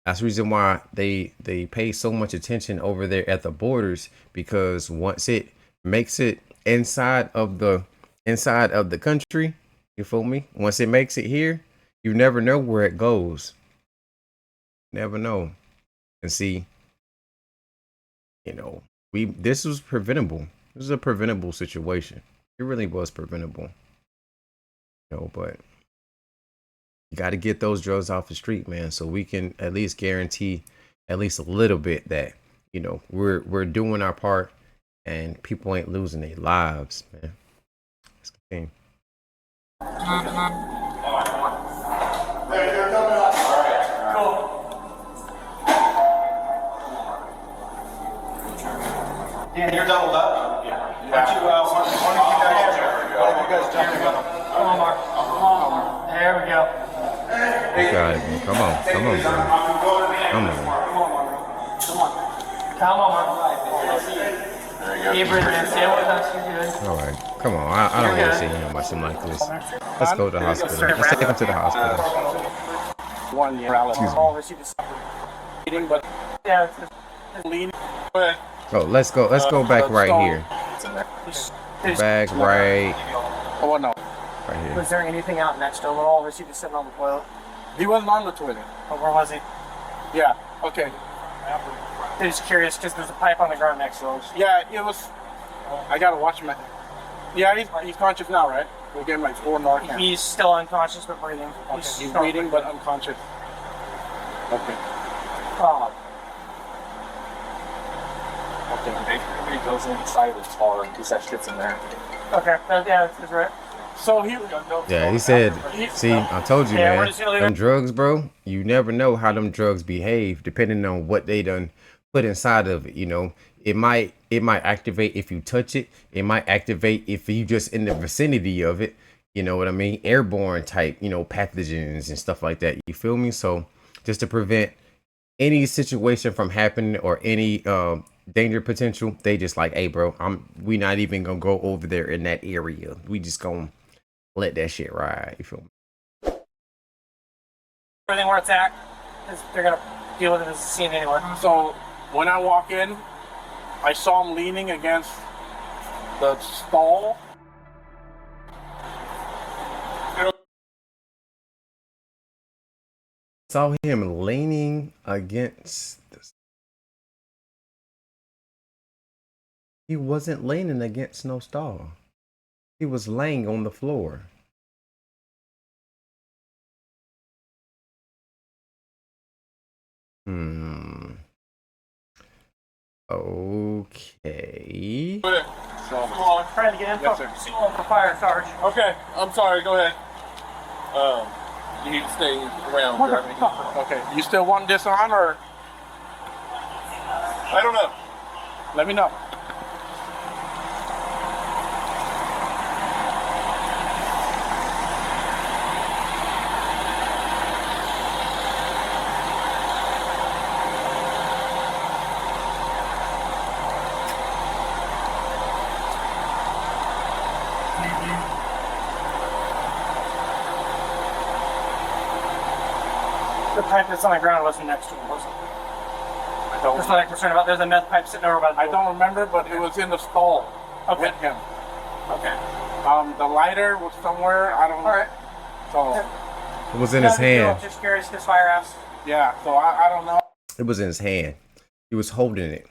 That's the reason why they pay so much attention over there at the borders, because once it makes it inside of the country, you feel me? Once it makes it here, you never know where it goes. Never know. And see, this was preventable. This is a preventable situation. It really was preventable. But you got to get those drugs off the street, man, so we can at least guarantee at least a little bit that, we're doing our part and people ain't losing their lives, man. Let's continue. Yeah, you're doubled up? Yeah. Why don't you guys jump in? Come on, Mark. Come on. There we go. Got it, man. Come on, bro. Come on. Come on, Mark. There you go. Keep breathing in. Stay with us. You're good. All right, come on. I don't want to see him watching like this. Let's go to the hospital. Let's take him to the hospital. One Morales. All received a eating, but yeah, Leaning. But Oh, let's go back right here. Back right. Oh no. Right here. Was there anything out next to him at all? Or was he just sitting on the toilet? He wasn't on the toilet. But where was he? Yeah. Okay. I'm just curious because there's a pipe on the ground next to him. Yeah, it was. I gotta watch him. Yeah, he's conscious now, right? We're getting like 4 Narcan. He's still unconscious but breathing. Okay. He's breathing but unconscious. Okay. Okay. Basically, he goes inside of his car and that shit's in there. Okay. Yeah, that's right. So he. Yeah, he said. See, I told you, Yeah, we're man. just gonna leave Them drugs, bro. You never know how them drugs behave, depending on what they done put inside of it. You know, it might activate if you touch it. It might activate if you just in the vicinity of it. You know what I mean? Airborne type, pathogens and stuff like that. You feel me? So just to prevent any situation from happening or any danger potential, they just like, hey, bro, we not even gonna go over there in that area. We just gonna let that shit ride. You feel me? Everything where it's at, they're gonna deal with it as a scene anyway. So when I walk in, I saw him leaning against the stall. Saw him leaning against this. He wasn't leaning against no stall. He was laying on the floor. Okay. I'm trying to get info for fire, Sarge. Okay, I'm sorry, go ahead. You need to stay around. Okay, you still want this on or? I don't know. Let me know. The pipe that's on the ground wasn't next to him, was it? That's what I'm concerned about. There's a meth pipe sitting over by the door. I don't remember, but it was in the stall with him. Okay. The lighter was somewhere. I don't know. All right. So it was in his hand. Just curious, because fire asked. Yeah. So I don't know. It was in his hand. He was holding it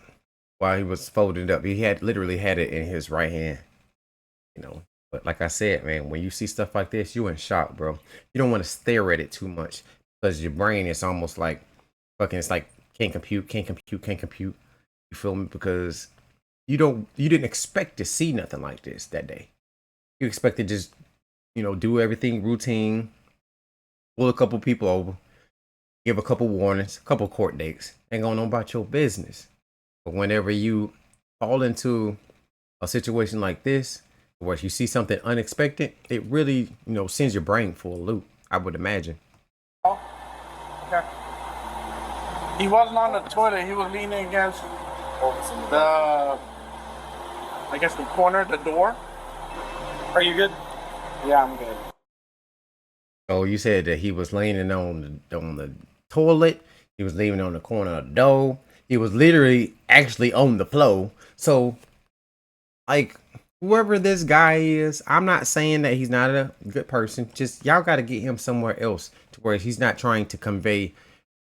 while he was folding it up. He literally had it in his right hand. But like I said, man, when you see stuff like this, you in shock, bro. You don't want to stare at it too much because your brain is almost like fucking. It's like can't compute. You feel me? Because you didn't expect to see nothing like this that day. You expected just do everything routine, pull a couple people over, give a couple warnings, a couple court dates, and go on about your business. But whenever you fall into a situation like this, where you see something unexpected, it really, sends your brain for a loop, I would imagine. Okay. He wasn't on the toilet. He was leaning against the corner, the door. Are you good? Yeah, I'm good. Oh, you said that he was leaning on the toilet. He was leaning on the corner of the door. He was literally actually on the floor. So, like, whoever this guy is, I'm not saying that he's not a good person. Just y'all got to get him somewhere else to where he's not trying to convey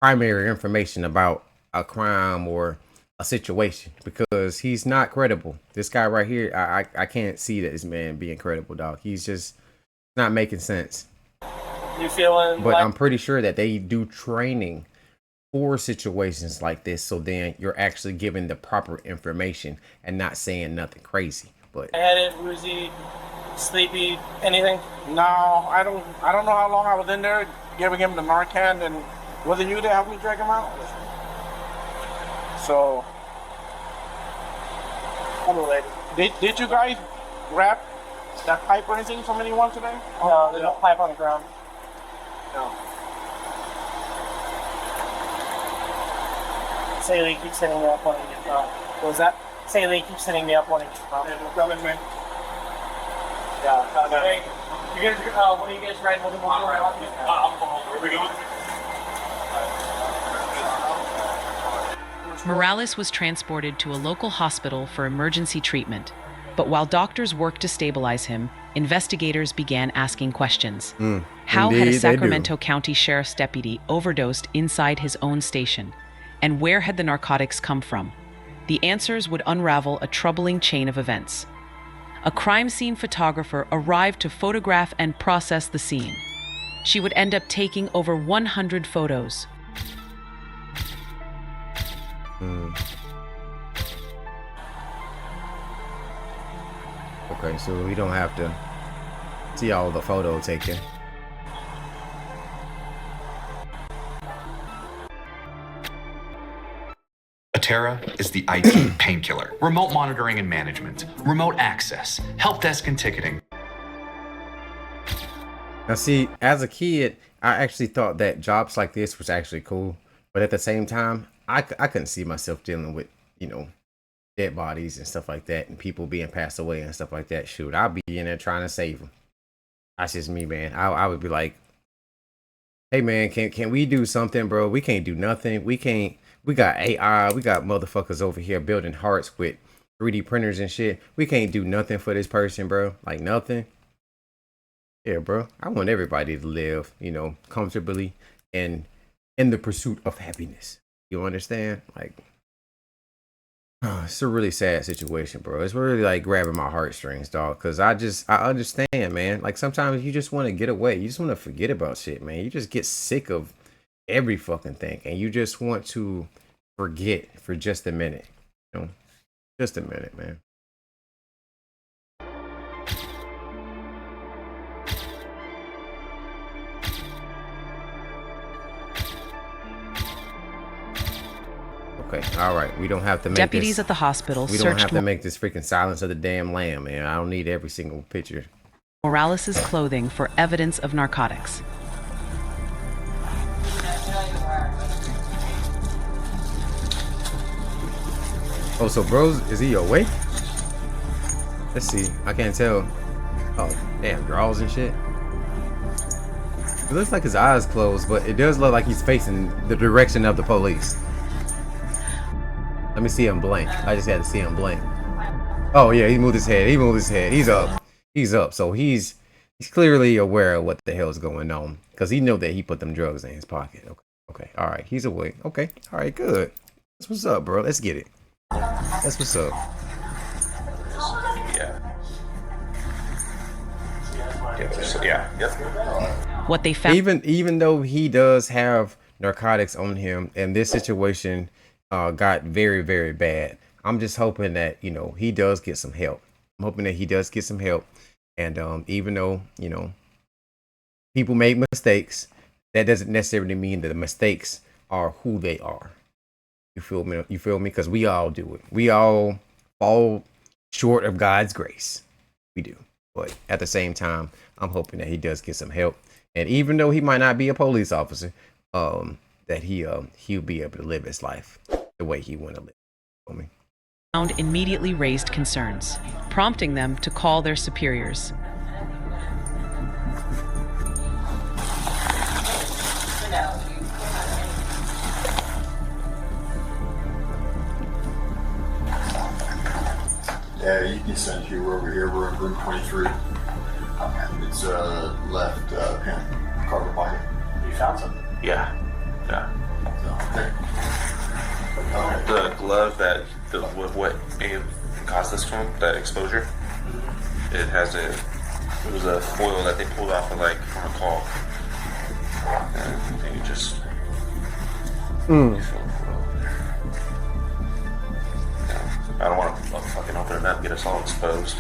primary information about a crime or a situation, because he's not credible. This guy right here, I can't see that this man being credible, dog. He's just not making sense. You feeling? But I'm pretty sure that they do training for situations like this, so then you're actually giving the proper information and not saying nothing crazy. But headed, woozy, sleepy, anything? No, I don't know how long I was in there giving him the Narcan, and was it you that helped me drag him out? So, did you guys grab that pipe or anything from anyone today? No, there's no pipe on the ground. No. Saley keeps hitting me up when he gets out. What was that? Saley keeps hitting me up when he gets out. Yeah, no problem, man. Yeah. Hey, you guys, when are you guys riding? Where are we going? Morales was transported to a local hospital for emergency treatment. But while doctors worked to stabilize him, investigators began asking questions. How had a Sacramento County Sheriff's deputy overdosed inside his own station? And where had the narcotics come from? The answers would unravel a troubling chain of events. A crime scene photographer arrived to photograph and process the scene. She would end up taking over 100 photos. Okay, so we don't have to see all the photo taken. Atera is the IT painkiller. Remote monitoring and management, remote access, help desk and ticketing. Now see, as a kid, I actually thought that jobs like this was actually cool. But at the same time, I couldn't see myself dealing with, you know, dead bodies and stuff like that and people being passed away and stuff like that. Shoot, I'll be in there trying to save them. That's just me, man. I would be like, hey, man, can we do something, bro? We can't do nothing. We got AI. We got motherfuckers over here building hearts with 3D printers and shit. We can't do nothing for this person, bro. Like nothing. Yeah, bro. I want everybody to live, you know, comfortably and in the pursuit of happiness. You understand? Like, it's a really sad situation, bro. It's really like grabbing my heartstrings, dog. Cause I understand, man. Like sometimes you just want to get away. You just want to forget about shit, man. You just get sick of every fucking thing, and you just want to forget for just a minute. You know, just a minute, man. Okay, all right. We don't have to make Deputies this, at the hospital we don't have to make this freaking Silence of the Damn Lamb, man. I don't need every single picture. Morales' clothing for evidence of narcotics. Oh, so bros, is he awake? Let's see. I can't tell. Oh, damn, draws and shit. It looks like his eyes closed, but it does look like he's facing the direction of the police. Let me see him blink. I just had to see him blink. Oh yeah, he moved his head. He moved his head. He's up. He's up. So he's clearly aware of what the hell's going on, because he know that he put them drugs in his pocket. Okay. Okay. All right. He's awake. Okay. All right. Good. That's what's up, bro. Let's get it. That's what's up. Yeah. What they found. Even though he does have narcotics on him, and this situation got very, very bad, I'm just hoping that, you know, he does get some help. I'm hoping that he does get some help. And even though, you know, people make mistakes, that doesn't necessarily mean that the mistakes are who they are. You feel me? You feel me? Because we all do it. We all fall short of God's grace. We do. But at the same time, I'm hoping that he does get some help. And even though he might not be a police officer, that he'll be able to live his life the way he want to live. You feel me? Found immediately raised concerns, prompting them to call their superiors. Yeah, you can send you over here. We're in room 23. It's left pen, cargo pocket. You found something? Yeah. Okay. The glove that what may have caused this to him, that exposure. It was a foil that they pulled off of, like, from a call. And you just I don't want to fucking open it up and get us all exposed.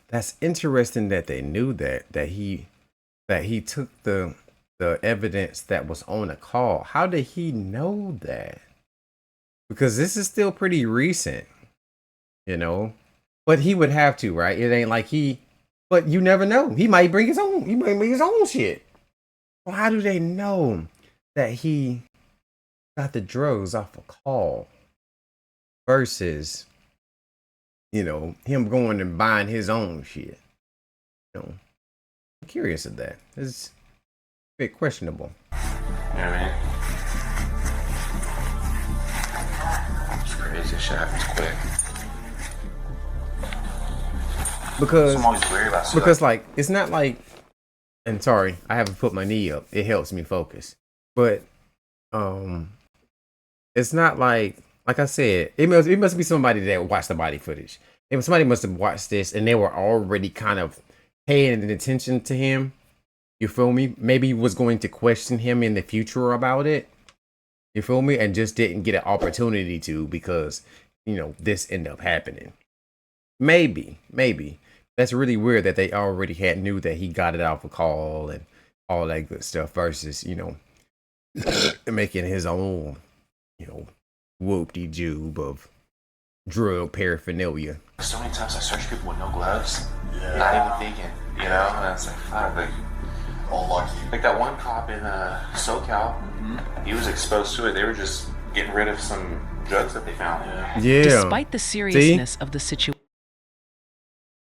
That's interesting that they knew that he took the evidence that was on a call. How did he know that? Because this is still pretty recent, you know. But he would have to, right? It ain't like but you never know. He might bring his own shit. Well, how do they know that he got the drugs off a call versus, you know, him going and buying his own shit? You know, I'm curious of that. It's a bit questionable. You know what I mean? shit happens quick. Because I'm always worried about stuff. because like it's not like, and sorry, I haven't put my knee up. It helps me focus. But it's not like I said, it must be somebody that watched the body footage. If somebody must have watched this and they were already kind of paying attention to him. You feel me? Maybe was going to question him in the future about it. You feel me? And just didn't get an opportunity to because, this ended up happening. Maybe. That's really weird that they already knew that he got it off a call and all that good stuff versus, making his own, whoop-de-joob of drug paraphernalia. So many times I search people with no gloves, Yeah. not even thinking, and I was like, fuck, but All lucky. like that one cop in SoCal, he was exposed to it. They were just getting rid of some drugs that they found. Yeah. Despite the seriousness of the situation.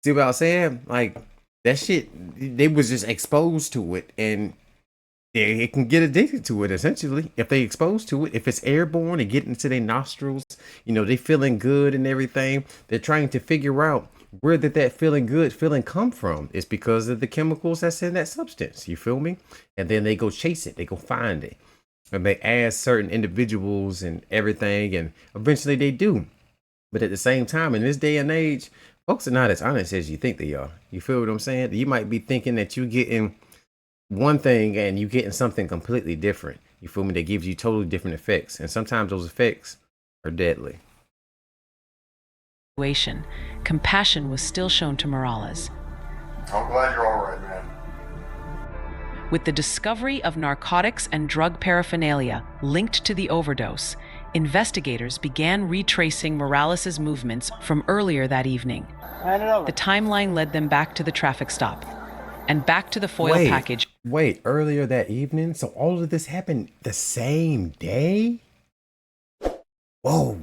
See what I'm saying? Like that shit, they was just exposed to it, and they can get addicted to it. Essentially, if they exposed to it, if it's airborne and get into their nostrils, they feeling good and everything. They're trying to figure out where did that feeling come from. It's because of the chemicals that's in that substance. You feel me? And then they go chase it. They go find it, and they ask certain individuals and everything, and eventually they do. But at the same time, in this day and age, folks are not as honest as you think they are. You feel what I'm saying? You might be thinking that you're getting one thing and you're getting something completely different. You feel me? That gives you totally different effects. And sometimes those effects are deadly. Compassion was still shown to Morales. I'm glad you're all right, man. With the discovery of narcotics and drug paraphernalia linked to the overdose, investigators began retracing Morales' movements from earlier that evening. The timeline led them back to the traffic stop and back to the foil package. Wait, earlier that evening? So all of this happened the same day? Whoa,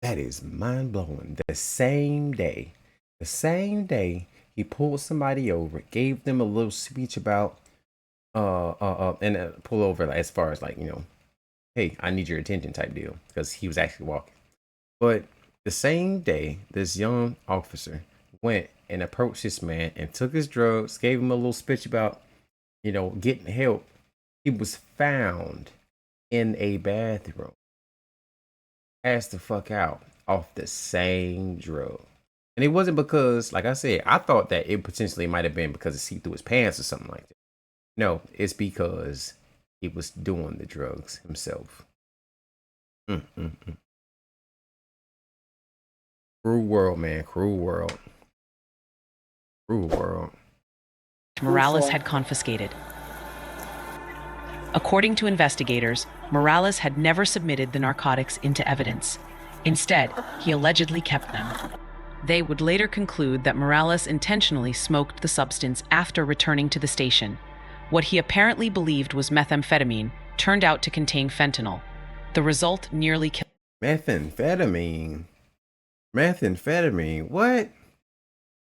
that is mind-blowing. The same day. The same day he pulled somebody over, gave them a little speech about and pull over as far as hey, I need your attention type deal, because he was actually walking. But the same day, this young officer went and approached this man and took his drugs, gave him a little speech about, getting help. He was found in a bathroom, passed the fuck out off the same drug. And it wasn't because, like I said, I thought that it potentially might have been because it seeped through his pants or something like that. No, it's because he was doing the drugs himself. Cruel world, man. Cruel world. Cruel world. Morales had confiscated. According to investigators, Morales had never submitted the narcotics into evidence. Instead, he allegedly kept them. They would later conclude that Morales intentionally smoked the substance after returning to the station. What he apparently believed was methamphetamine turned out to contain fentanyl. The result nearly killed. Methamphetamine? What?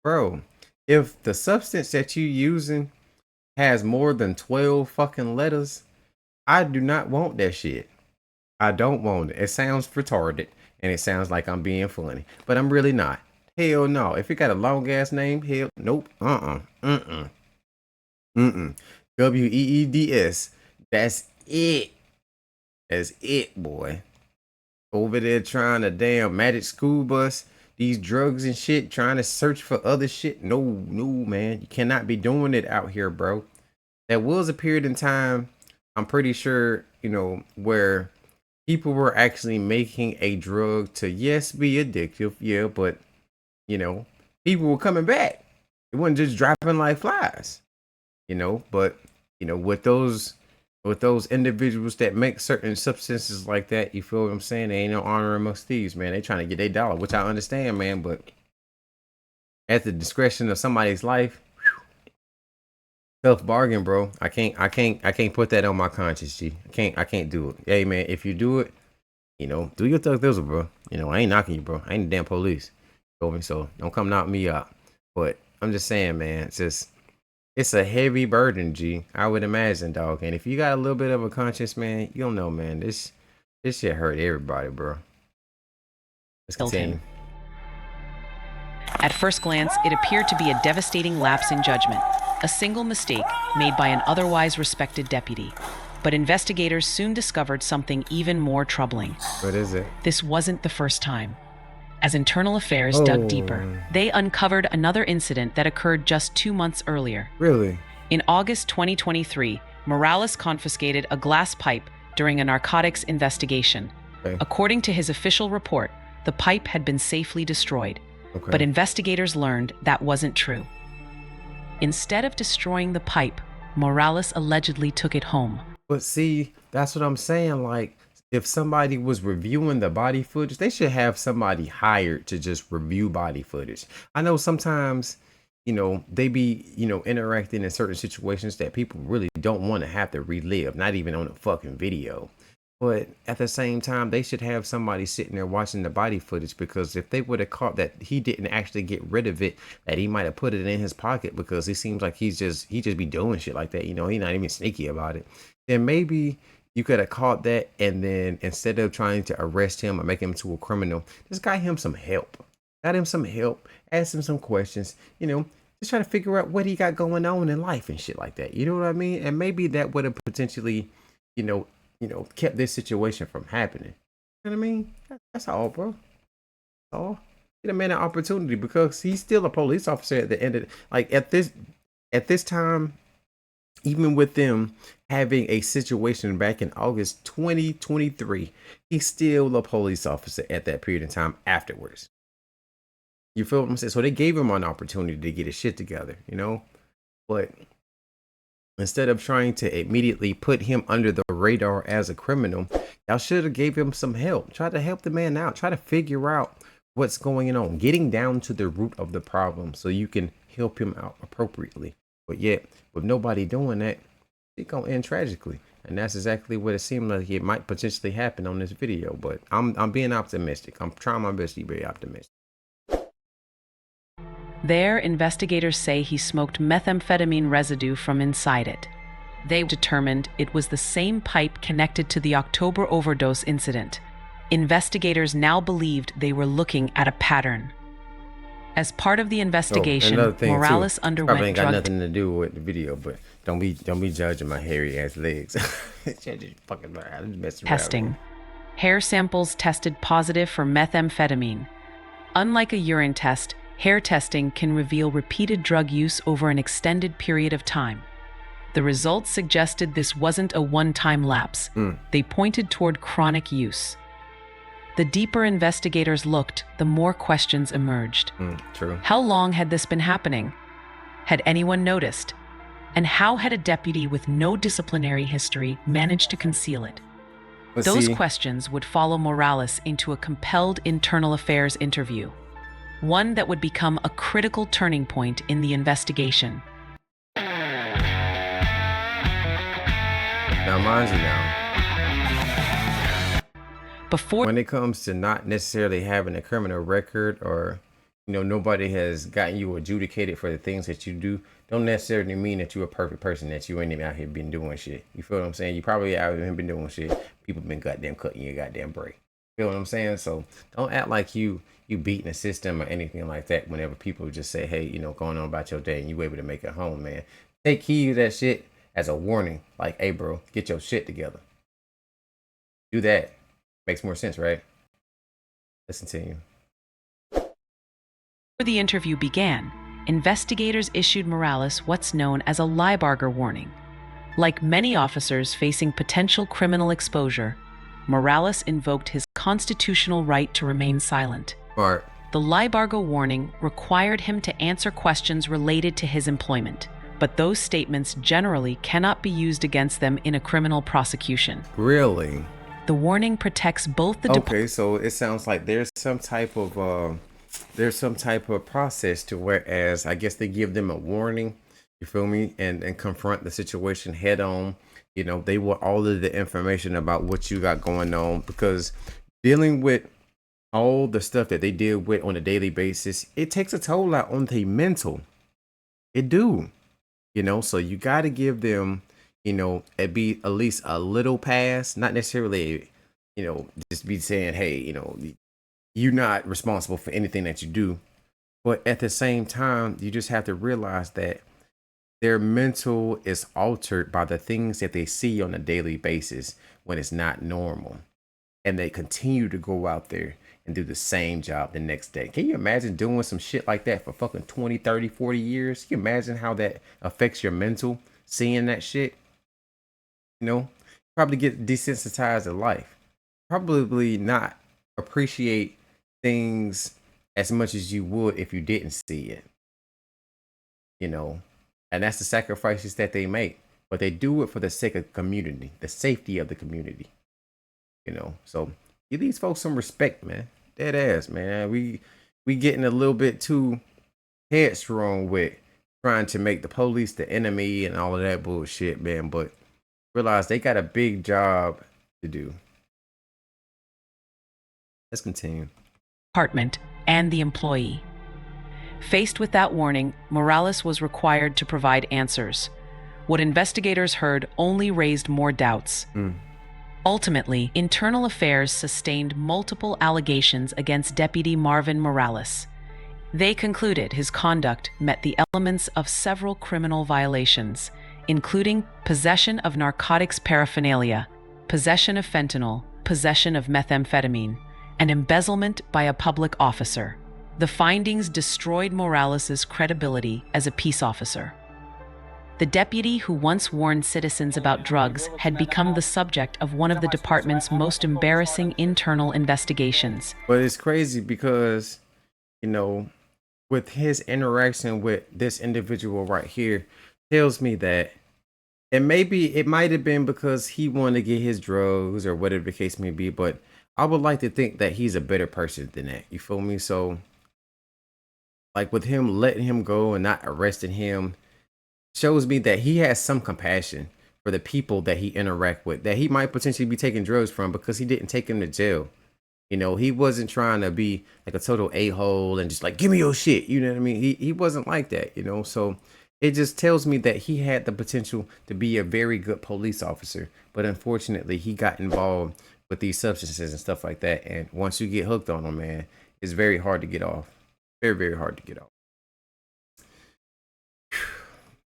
Bro, if the substance that you're using has more than 12 fucking letters, I do not want that shit. I don't want it. It sounds retarded and it sounds like I'm being funny, but I'm really not. Hell no. If it got a long ass name, hell nope. WEEDS. That's it. That's it, boy. Over there trying to damn magic school bus these drugs and shit, trying to search for other shit. No, man. You cannot be doing it out here, bro. There was a period in time, I'm pretty sure, where people were actually making a drug to, yes, be addictive. Yeah, but, people were coming back. It wasn't just dropping like flies. But with those individuals that make certain substances like that, you feel what I'm saying? There ain't no honor amongst thieves, man. They trying to get their dollar, which I understand, man. But at the discretion of somebody's life, tough bargain, bro. I can't put that on my conscience, G. I can't do it. Hey, man, if you do it, do your thug thizzle, bro. I ain't knocking you, bro. I ain't the damn police. You feel me? So don't come knock me out. But I'm just saying, man, it's a heavy burden, G. I would imagine, dog. And if you got a little bit of a conscience, man, you don't know, man. This shit hurt everybody, bro. Let's killed continue. him. At first glance, it appeared to be a devastating lapse in judgment, a single mistake made by an otherwise respected deputy. But investigators soon discovered something even more troubling. What is it? This wasn't the first time. As Internal Affairs dug deeper, they uncovered another incident that occurred just 2 months earlier. Really? In August 2023, Morales confiscated a glass pipe during a narcotics investigation. Okay. According to his official report, the pipe had been safely destroyed. Okay. But investigators learned that wasn't true. Instead of destroying the pipe, Morales allegedly took it home. But see, that's what I'm saying. Like, if somebody was reviewing the body footage, they should have somebody hired to just review body footage. I know sometimes, they be, interacting in certain situations that people really don't want to have to relive, not even on a fucking video. But at the same time, they should have somebody sitting there watching the body footage, because if they would have caught that he didn't actually get rid of it, that he might have put it in his pocket, because it seems like he just be doing shit like that. He's not even sneaky about it. Then maybe you could have caught that, and then instead of trying to arrest him or make him to a criminal, just got him some help. Got him some help, asked him some questions, just try to figure out what he got going on in life and shit like that. You know what I mean? And maybe that would have potentially, kept this situation from happening. You know what I mean? That's all, bro. That's all. Get a man an opportunity, because he's still a police officer at the end of at this time, even with them having a situation back in August 2023, he's still a police officer at that period of time afterwards. You feel what I'm saying? So they gave him an opportunity to get his shit together, but instead of trying to immediately put him under the radar as a criminal, y'all should have gave him some help. Try to help the man out. Try to figure out what's going on, getting down to the root of the problem so you can help him out appropriately. But yet, with nobody doing that, it's gonna end tragically. And that's exactly what it seemed like it might potentially happen on this video. But I'm being optimistic. I'm trying my best to be very optimistic. There, investigators say he smoked methamphetamine residue from inside it. They determined it was the same pipe connected to the October overdose incident. Investigators now believed they were looking at a pattern. As part of the investigation, Morales underwent probably ain't got nothing to do with the video, but don't be judging my hairy ass legs. Testing. Hair samples tested positive for methamphetamine. Unlike a urine test, hair testing can reveal repeated drug use over an extended period of time. The results suggested this wasn't a one-time lapse. They pointed toward chronic use. The deeper investigators looked, the more questions emerged. True. How long had this been happening? Had anyone noticed? And how had a deputy with no disciplinary history managed to conceal it? Those questions would follow Morales into a compelled internal affairs interview, one that would become a critical turning point in the investigation. Now, mind you now, when it comes to not necessarily having a criminal record, or nobody has gotten you adjudicated for the things that you do, don't necessarily mean that you're a perfect person, that you ain't even out here been doing shit. You feel what I'm saying? You probably out here been doing shit. People been goddamn cutting your goddamn break. Feel what I'm saying? So don't act like you beating the system or anything like that whenever people just say, hey, going on about your day and you able to make it home, man. Take heed of that shit as a warning. Like, hey, bro, get your shit together. Do that. Makes more sense, right? Let's continue. Before the interview began, investigators issued Morales what's known as a Liebarger warning. Like many officers facing potential criminal exposure, Morales invoked his constitutional right to remain silent. Smart. The Liebarger warning required him to answer questions related to his employment, but those statements generally cannot be used against them in a criminal prosecution. Really? The warning protects both the Okay, so it sounds like there's some type of process to, whereas I guess they give them a warning, you feel me, and confront the situation head on. They want all of the information about what you got going on, because dealing with all the stuff that they deal with on a daily basis, it takes a toll out on the mental. It do, so you got to give them, it be at least a little pass, not necessarily, just be saying, hey, you're not responsible for anything that you do. But at the same time, you just have to realize that their mental is altered by the things that they see on a daily basis when it's not normal. And they continue to go out there and do the same job the next day. Can you imagine doing some shit like that for fucking 20, 30, 40 years? Can you imagine how that affects your mental, seeing that shit? You know, probably get desensitized to life. Probably not appreciate things as much as you would if you didn't see it. You know, and that's the sacrifices that they make. But they do it for the sake of the community, the safety of the community. You know, so give these folks some respect, man. Dead ass, man. We getting a little bit too headstrong with trying to make the police the enemy and all of that bullshit, man. But realize they got a big job to do. Let's continue. Department and the employee. Faced with that warning, Morales was required to provide answers. What investigators heard only raised more doubts. Ultimately, Internal Affairs sustained multiple allegations against Deputy Marvin Morales. They concluded his conduct met the elements of several criminal violations, including possession of narcotics paraphernalia, possession of fentanyl, possession of methamphetamine, and embezzlement by a public officer. The findings destroyed Morales' credibility as a peace officer. The deputy who once warned citizens about drugs had become the subject of one of the department's most embarrassing internal investigations. But it's crazy because, you know, with his interaction with this individual right here, tells me that, and maybe it might have been because he wanted to get his drugs or whatever the case may be, but I would like to think that he's a better person than that. You feel me? So, like with him letting him go and not arresting him, shows me that he has some compassion for the people that he interact with, that he might potentially be taking drugs from, because he didn't take him to jail. You know, he wasn't trying to be like a total a-hole and just like, give me your shit. You know what I mean? He wasn't like that, you know? So it just tells me that he had the potential to be a very good police officer. But unfortunately, he got involved with these substances and stuff like that. And once you get hooked on them, man, it's very hard to get off. Very, very hard to get off.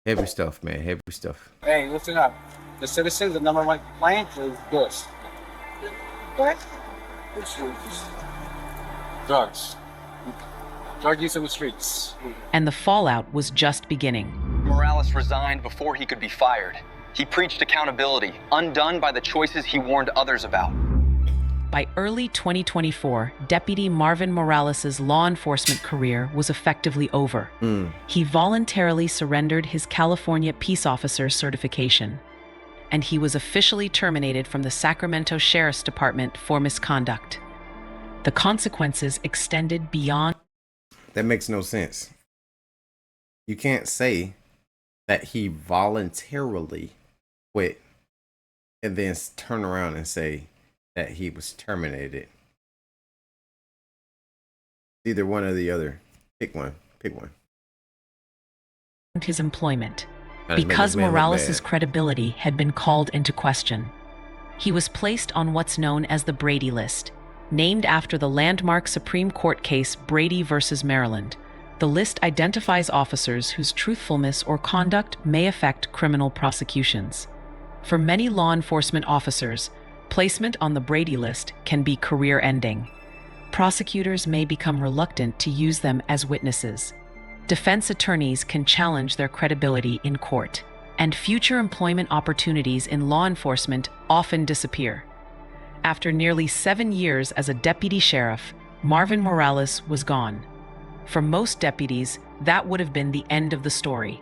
Heavy stuff, man. Heavy stuff. Hey, listen up. The citizens, the number one complaint is this. What? Drugs. Drug use in the streets. And the fallout was just beginning. Morales resigned before he could be fired. He preached accountability, undone by the choices he warned others about. By early 2024, Deputy Marvin Morales' law enforcement career was effectively over. He voluntarily surrendered his California Peace Officer certification, and he was officially terminated from the Sacramento Sheriff's Department for misconduct. The consequences extended beyond... That makes no sense. You can't say that he voluntarily quit and then turn around and say that he was terminated. Either one or the other. Pick one. Pick one. His employment, because Morales' credibility had been called into question. He was placed on what's known as the Brady List, named after the landmark Supreme Court case Brady versus Maryland. The list identifies officers whose truthfulness or conduct may affect criminal prosecutions. For many law enforcement officers, placement on the Brady List can be career-ending. Prosecutors may become reluctant to use them as witnesses. Defense attorneys can challenge their credibility in court, and future employment opportunities in law enforcement often disappear. After nearly 7 years as a deputy sheriff, Marvin Morales was gone. For most deputies, that would have been the end of the story.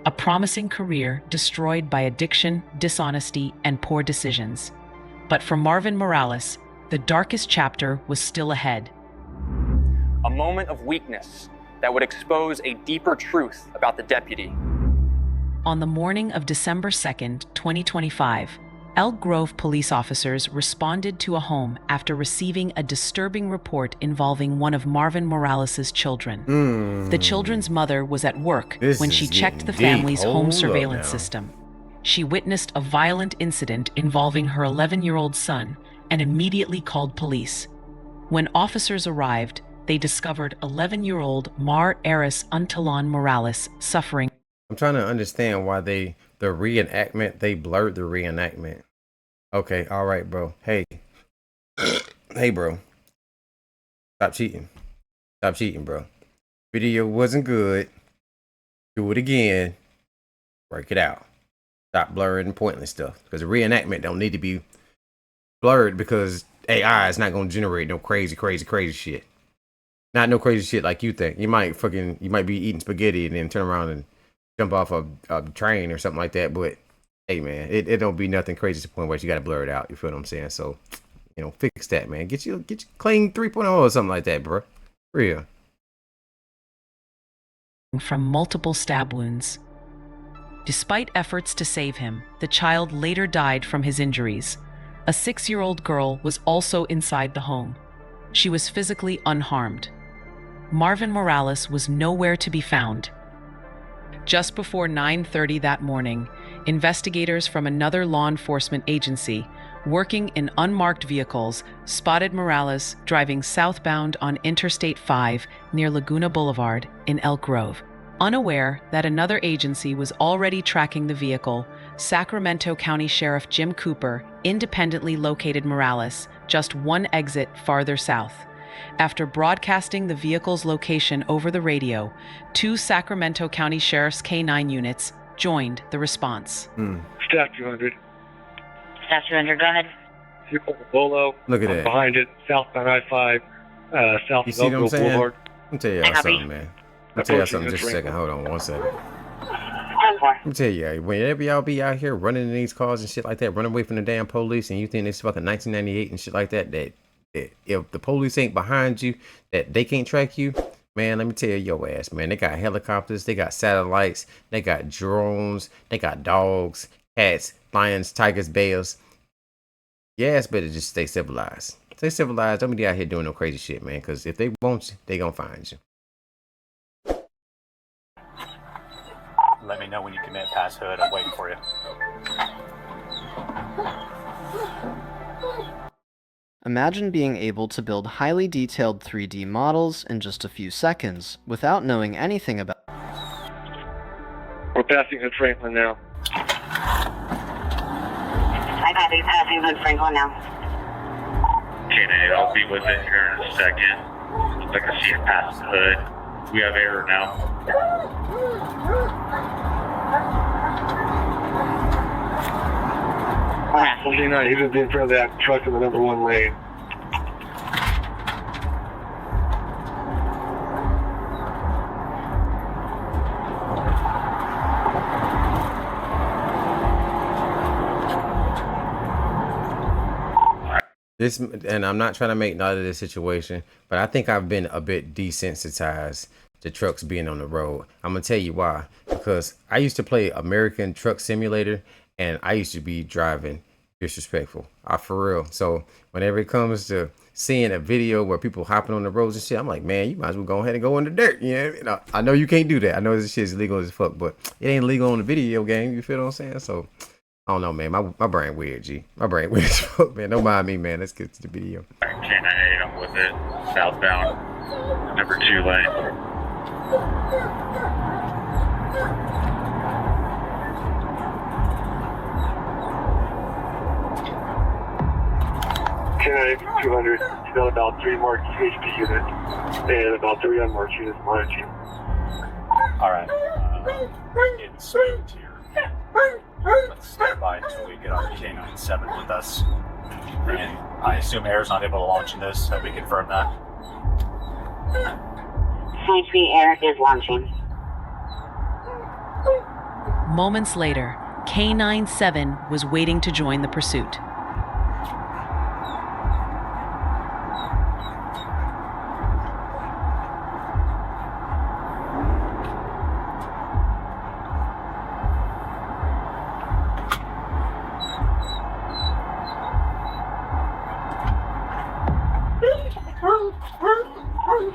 A promising career destroyed by addiction, dishonesty, and poor decisions. But for Marvin Morales, the darkest chapter was still ahead. A moment of weakness that would expose a deeper truth about the deputy. On the morning of December 2nd, 2025, Elk Grove police officers responded to a home after receiving a disturbing report involving one of Marvin Morales' children. The children's mother was at work when she checked the family's home surveillance system. She witnessed a violent incident involving her 11-year-old son and immediately called police. When officers arrived, they discovered 11-year-old Mar Eris Untalon Morales suffering. I'm trying to understand why the reenactment, they blurred the reenactment. Okay, all right, bro. Hey, hey, bro. Stop cheating. Stop cheating, bro. Video wasn't good. Do it again. Work it out. Stop blurring pointless stuff. Because the reenactment don't need to be blurred because AI is not going to generate no crazy shit. Not no crazy shit like you think. You might be eating spaghetti and then turn around and jump off a train or something like that. But hey, man, it don't be nothing crazy to the point where you got to blur it out. You feel what I'm saying? So, fix that, man. Get you clean 3.0 or something like that, bro. Real. From multiple stab wounds. Despite efforts to save him, the child later died from his injuries. A 6-year-old girl was also inside the home. She was physically unharmed. Marvin Morales was nowhere to be found. Just before 9:30 that morning, investigators from another law enforcement agency working in unmarked vehicles spotted Morales driving southbound on Interstate 5 near Laguna Boulevard in Elk Grove. Unaware that another agency was already tracking the vehicle, Sacramento County Sheriff Jim Cooper independently located Morales just one exit farther south. After broadcasting the vehicle's location over the radio, 2 Sacramento County Sheriff's K-9 units joined the response. Staff 200. Staff 200, go ahead. Bolo. Look at that. Behind it, southbound I-5, south You of see what I'm Elk Grove saying? Boulevard. Let me tell y'all something, man. Let me tell y'all something just a second. Hold on one second. Let me tell you, whenever y'all be out here running in these cars and shit like that, running away from the damn police, and you think it's fucking 1998 and shit like that, that if the police ain't behind you, that they can't track you, man, let me tell your ass, man. They got helicopters, they got satellites, they got drones, they got dogs, cats, lions, tigers, bears. Your ass better just stay civilized. Stay civilized. Don't be out here doing no crazy shit, man, because if they want you, they gonna find you. Let me know when you commit past hood. I'm waiting for you. Imagine being able to build highly detailed 3D models in just a few seconds without knowing anything about. We're passing Hood Franklin now. I copy, passing Hood Franklin now. Okay, Nate, I'll be with it here in a second. I can see it past the hood. We have error now. 29, he was in front of that truck in the number 1 lane. This, and I'm not trying to make light of this situation, but I think I've been a bit desensitized to trucks being on the road. I'm gonna tell you why. Because I used to play American Truck Simulator, and I used to be driving disrespectful. For real. So whenever it comes to seeing a video where people hopping on the roads and shit, I'm like, man, you might as well go ahead and go in the dirt. You know, I know you can't do that. I know this shit is illegal as fuck, but it ain't legal on the video game. You feel what I'm saying? So I don't know, man. My brain weird, G. My brain weird as fuck, man. Don't mind me, man. Let's get to the video. K98, I'm with it. Southbound, number 2 lane. K98, 200, still about 3 marked HP units and about 3 unmarked units behind you. Alright. Getting smooth here. Let's stand by until we get our K97 with us. And I assume Air's not able to launch in this. Have we confirmed that? CHP Air is launching. Moments later, K97 was waiting to join the pursuit.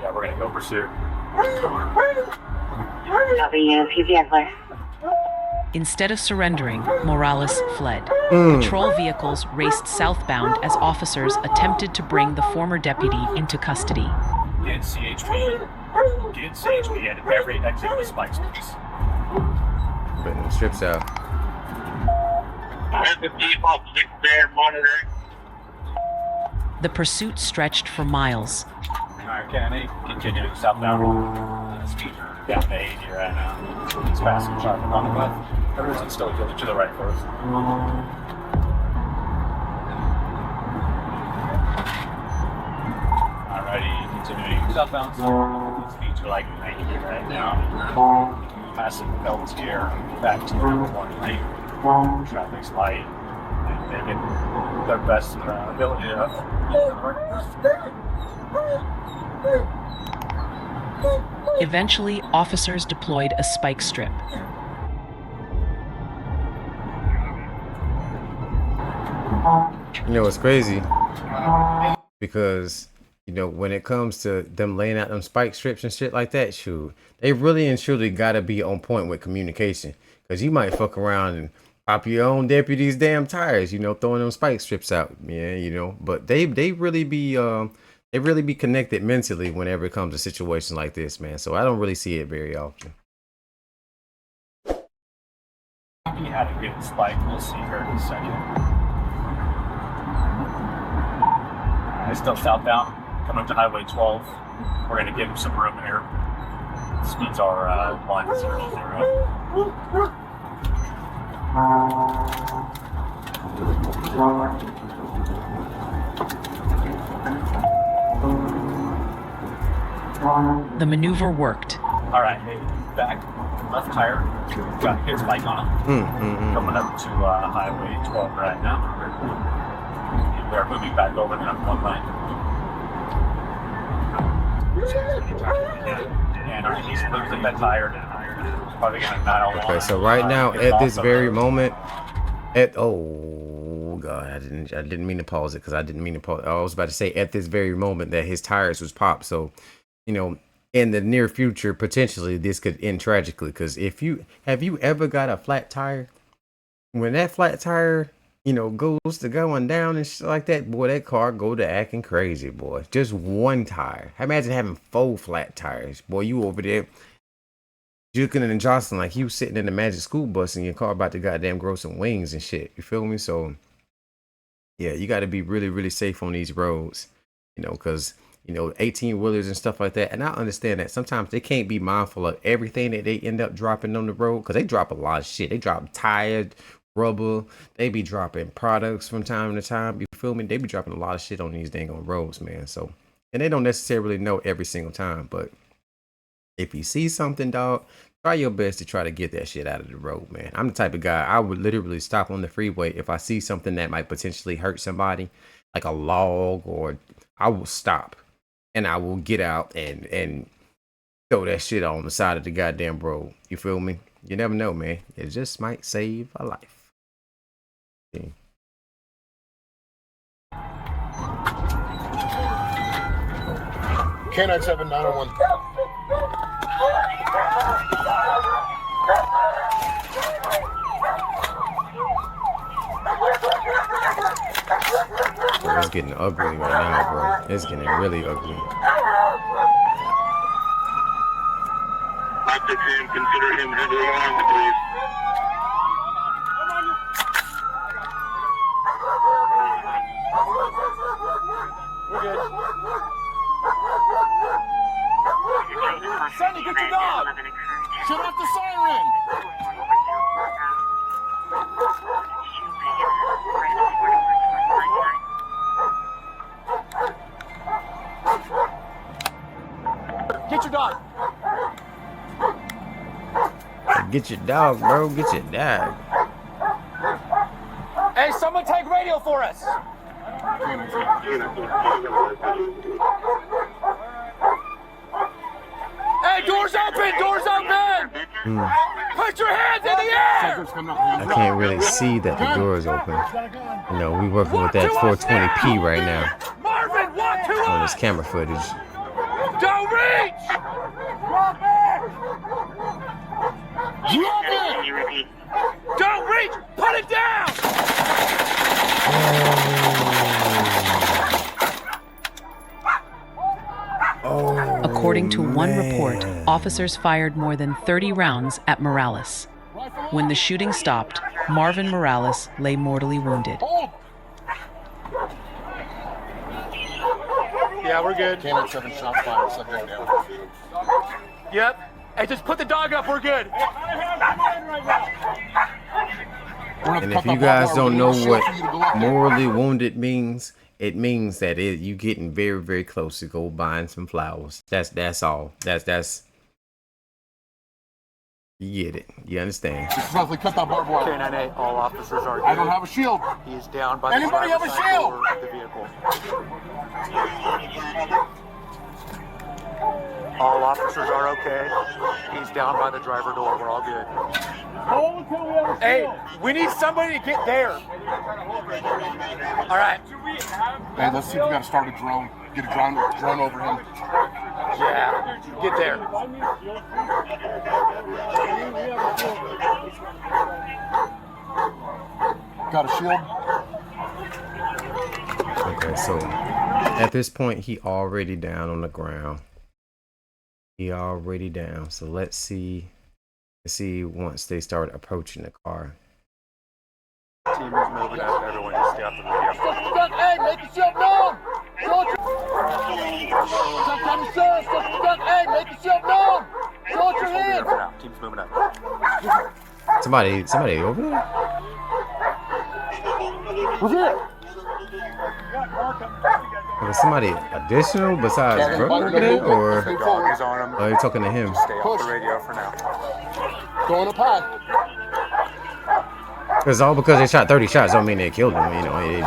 Yeah, we're gonna go pursue. Copy you, PPS clear. Instead of surrendering, Morales fled. Patrol vehicles raced southbound as officers attempted to bring the former deputy into custody. Get CHP. Get CHP at every exit with spike strips. Putting the strips out. At the default 6 there, monitoring. The pursuit stretched for miles. Alright, Kennedy, continuing southbound. Speed down to 80 right now. It's passing sharp on the left. Everyone's still going to the right first. Alrighty, continuing southbound. Speeds are like 90 right now. Passing belts here, back to number 1 lane. Traffic's light. They've been their best ability to Eventually, officers deployed a spike strip. You know, it's crazy because, you know, when it comes to them laying out them spike strips and shit like that, shoot, they really and truly got to be on point with communication, because you might fuck around and pop your own deputy's damn tires, you know, throwing them spike strips out. Yeah, you know, but they really be connected mentally whenever it comes to situations like this, man. So I don't really see it very often. He had a good spike. We'll see her in a second. Still southbound, coming up to Highway 12. We're going to give him some room here. Speeds are 100. The maneuver worked. All right, back left tire. Got his bike on it. Coming up to Highway 12 right now. We are moving back over to number 1 lane. And he's losing that tire now. Probably gonna not all Okay, so right now at this very moment, oh god, I didn't mean to pause it because I didn't mean to pause. I was about to say at this very moment that his tires was popped. So, you know, in the near future, potentially this could end tragically. Because have you ever got a flat tire? When that flat tire, you know, goes to going down and shit like that, boy, that car go to acting crazy, boy. Just one tire. Imagine having 4 flat tires, boy. You over there juking and jostling like you sitting in the magic school bus and your car about to goddamn grow some wings and shit. You feel me? So yeah, you got to be really, really safe on these roads, you know, because, you know, 18-wheelers and stuff like that. And I understand that sometimes they can't be mindful of everything that they end up dropping on the road, because they drop a lot of shit. They drop tires, rubber, they be dropping products from time to time. You feel me? They be dropping a lot of shit on these dang on roads, man. So, and they don't necessarily know every single time, but if you see something, dog, try your best to try to get that shit out of the road, man. I'm the type of guy, I would literally stop on the freeway if I see something that might potentially hurt somebody, like a log, or I will stop and I will get out and throw that shit on the side of the goddamn road. You feel me? You never know, man. It just might save a life. Okay. K9 7901. Bro, it's getting ugly right now, bro. It's getting really ugly. Dr. Jim, consider him heavily armed, please. We're good. Sandy, get your dog! Shut off the siren! Get your dog! Get your dog, bro. Get your dog. Hey, someone take radio for us! Hey, doors open! Doors open! Put your hands in the air! I can't really see that the door is open. You know, we working with that 420p right now Marvin, 1, 2, on this camera footage. don't reach! Drop it! Can you repeat? According to one report, officers fired more than 30 rounds at Morales. When the shooting stopped, Marvin Morales lay mortally wounded. Yeah, we're good. Cannon 7 shots fired, subject down. Yep. Hey, just put the dog up, we're good. And if you guys don't know what morally wounded means, it means that you getting very, very close to go buying some flowers. That's all. That's you get it. You understand? Roughly cut that barbed wire. K98, all officers are good. I don't have a shield. He is down by Anybody have a shield? the vehicle. All officers are okay. He's down by the driver door. We're all good. Hey, we need somebody to get there. All right. Hey, let's see if we got to start a drone. Get a drone over him. Yeah, get there. Got a shield? Okay, so at this point, he already down on the ground. He already down. So let's see once they start approaching the car. Team is moving up. Everyone just stay off the radio. Hey, make yourself known. Hey, make yourself known. Show your hands. Team's moving up. Somebody over there? Who's here? Was somebody additional besides Brooke over there, or are you talking to him? Stay off the radio for now. Going up high. Because they shot 30 shots don't mean they killed him. You know, they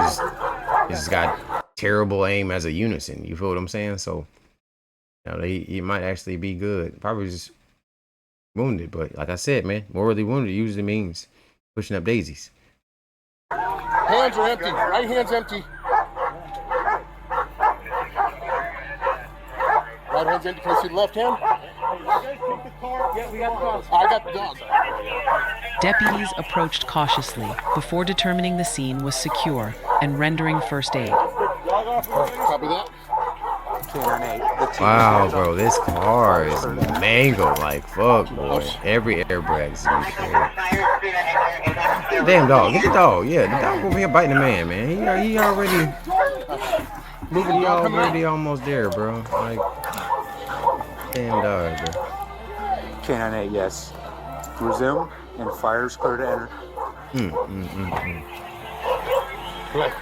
just got terrible aim as a unison. You feel what I'm saying? So, you know, he might actually be good. Probably just wounded, but like I said, man, morally wounded usually means pushing up daisies. Hands are empty. Right hand's empty. Right hand's empty. Can I see the left hand? I got the dog. Deputies approached cautiously before determining the scene was secure and rendering first aid. Copy that. Wow, bro, this car is mangled like fuck, boy. Every airbag's damn dog, get the dog. Yeah, the dog over here biting the man. He already moving. He already almost there, bro. Like, damn dog, bro. K98, yes. Resume and fire's clear to enter. Right.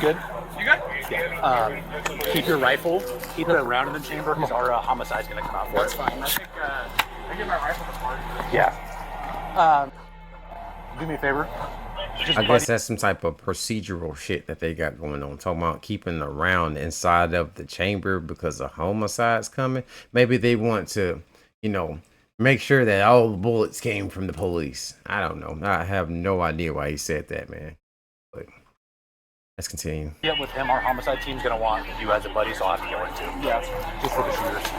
Good? You good? Yeah. Keep your rifle. Keep it around in the chamber because our homicide's going to come out for it. That's fine. I think I get my rifle to park. Yeah. Do me a favor. I guess that's some type of procedural shit that they got going on. Talking about keeping the round inside of the chamber because a homicide's coming. Maybe they want to, you know, make sure that all the bullets came from the police. I don't know. I have no idea why he said that, man. But let's continue. Yeah, with him, our homicide team's going to want you as a buddy, so I'll have to get one too. Yeah, just for the shooters.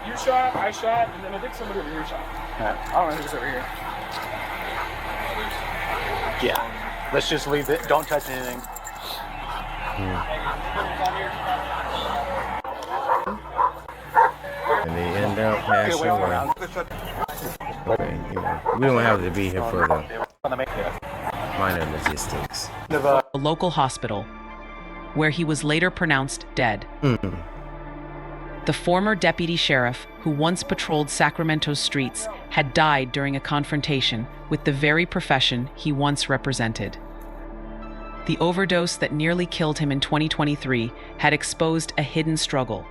You shot, I shot, and then I think somebody over here shot. I don't know who's over here. Yeah. Let's just leave it. Don't touch anything. And they end up passing away. Okay, you know, we don't have to be here for the minor logistics. A local hospital, where he was later pronounced dead. The former deputy sheriff, who once patrolled Sacramento's streets, had died during a confrontation with the very profession he once represented. The overdose that nearly killed him in 2023 had exposed a hidden struggle.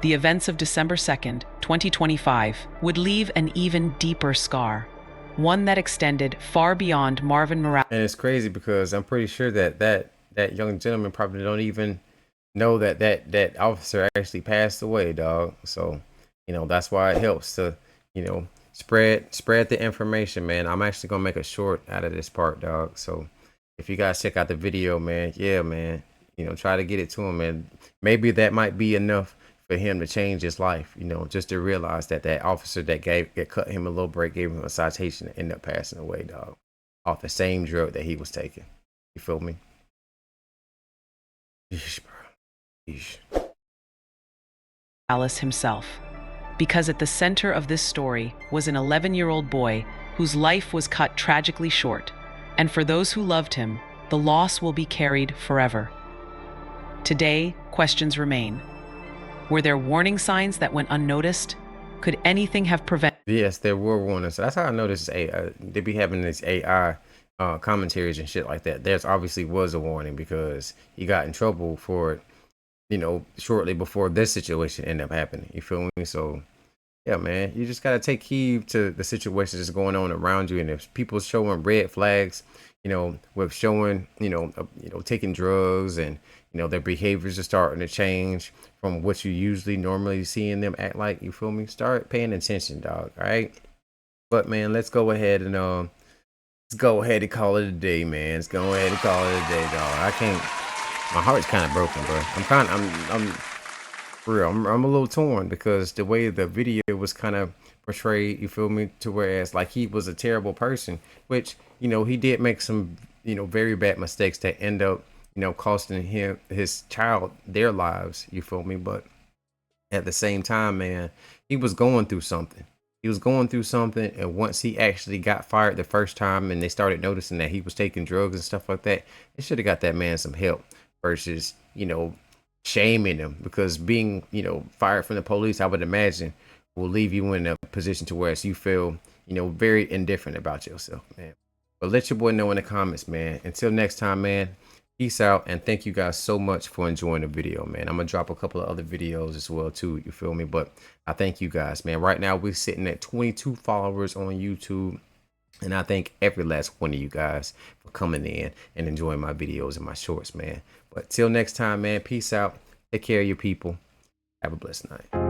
The events of December 2nd, 2025, would leave an even deeper scar, one that extended far beyond Marvin Morales. And it's crazy because I'm pretty sure that young gentleman probably don't even know that officer actually passed away, dog. So, you know, that's why it helps to, you know, spread the information, man. I'm actually gonna make a short out of this part, dog. So if you guys check out the video, man, yeah, man, you know, try to get it to him, and maybe that might be enough for him to change his life, you know, just to realize that officer that cut him a little break, gave him a citation, and ended up passing away, dog. off the same drug that he was taking. You feel me? Yeesh, bro. Yeesh. Alice himself, because at the center of this story was an 11-year-old boy whose life was cut tragically short, and for those who loved him, the loss will be carried forever. Today, questions remain. Were there warning signs that went unnoticed? Could anything have prevented? Yes, there were warnings. So that's how I know this is AI. They be having this AI commentaries and shit like that. There's obviously was a warning because he got in trouble for it, you know, shortly before this situation ended up happening. You feel me? So yeah, man, you just gotta take heed to the situations that's going on around you, and if people showing red flags, you know, with showing, taking drugs, and their behaviors are starting to change from what you usually normally see in them act like. You feel me? Start paying attention, dog. All right. But man, let's go ahead and call it a day, man. Let's go ahead and call it a day, dog. I can't. My heart's kind of broken, bro. I'm for real. I'm a little torn because the way the video was kind of portrayed, you feel me, to whereas like he was a terrible person, which he did make some very bad mistakes that end up costing his child their lives. You feel me? But at the same time, man, he was going through something. He was going through something, and once he actually got fired the first time, and they started noticing that he was taking drugs and stuff like that, they should have got that man some help versus shaming him, because being fired from the police, I would imagine, will leave you in a position to where you feel very indifferent about yourself, man. But let your boy know in the comments, man. Until next time, man, peace out, and thank you guys so much for enjoying the video, man. I'm gonna drop a couple of other videos as well too, you feel me? But I thank you guys, man. Right now we're sitting at 22 followers on YouTube, and I thank every last one of you guys for coming in and enjoying my videos and my shorts, man. But till next time, man, peace out. Take care of your people. Have a blessed night.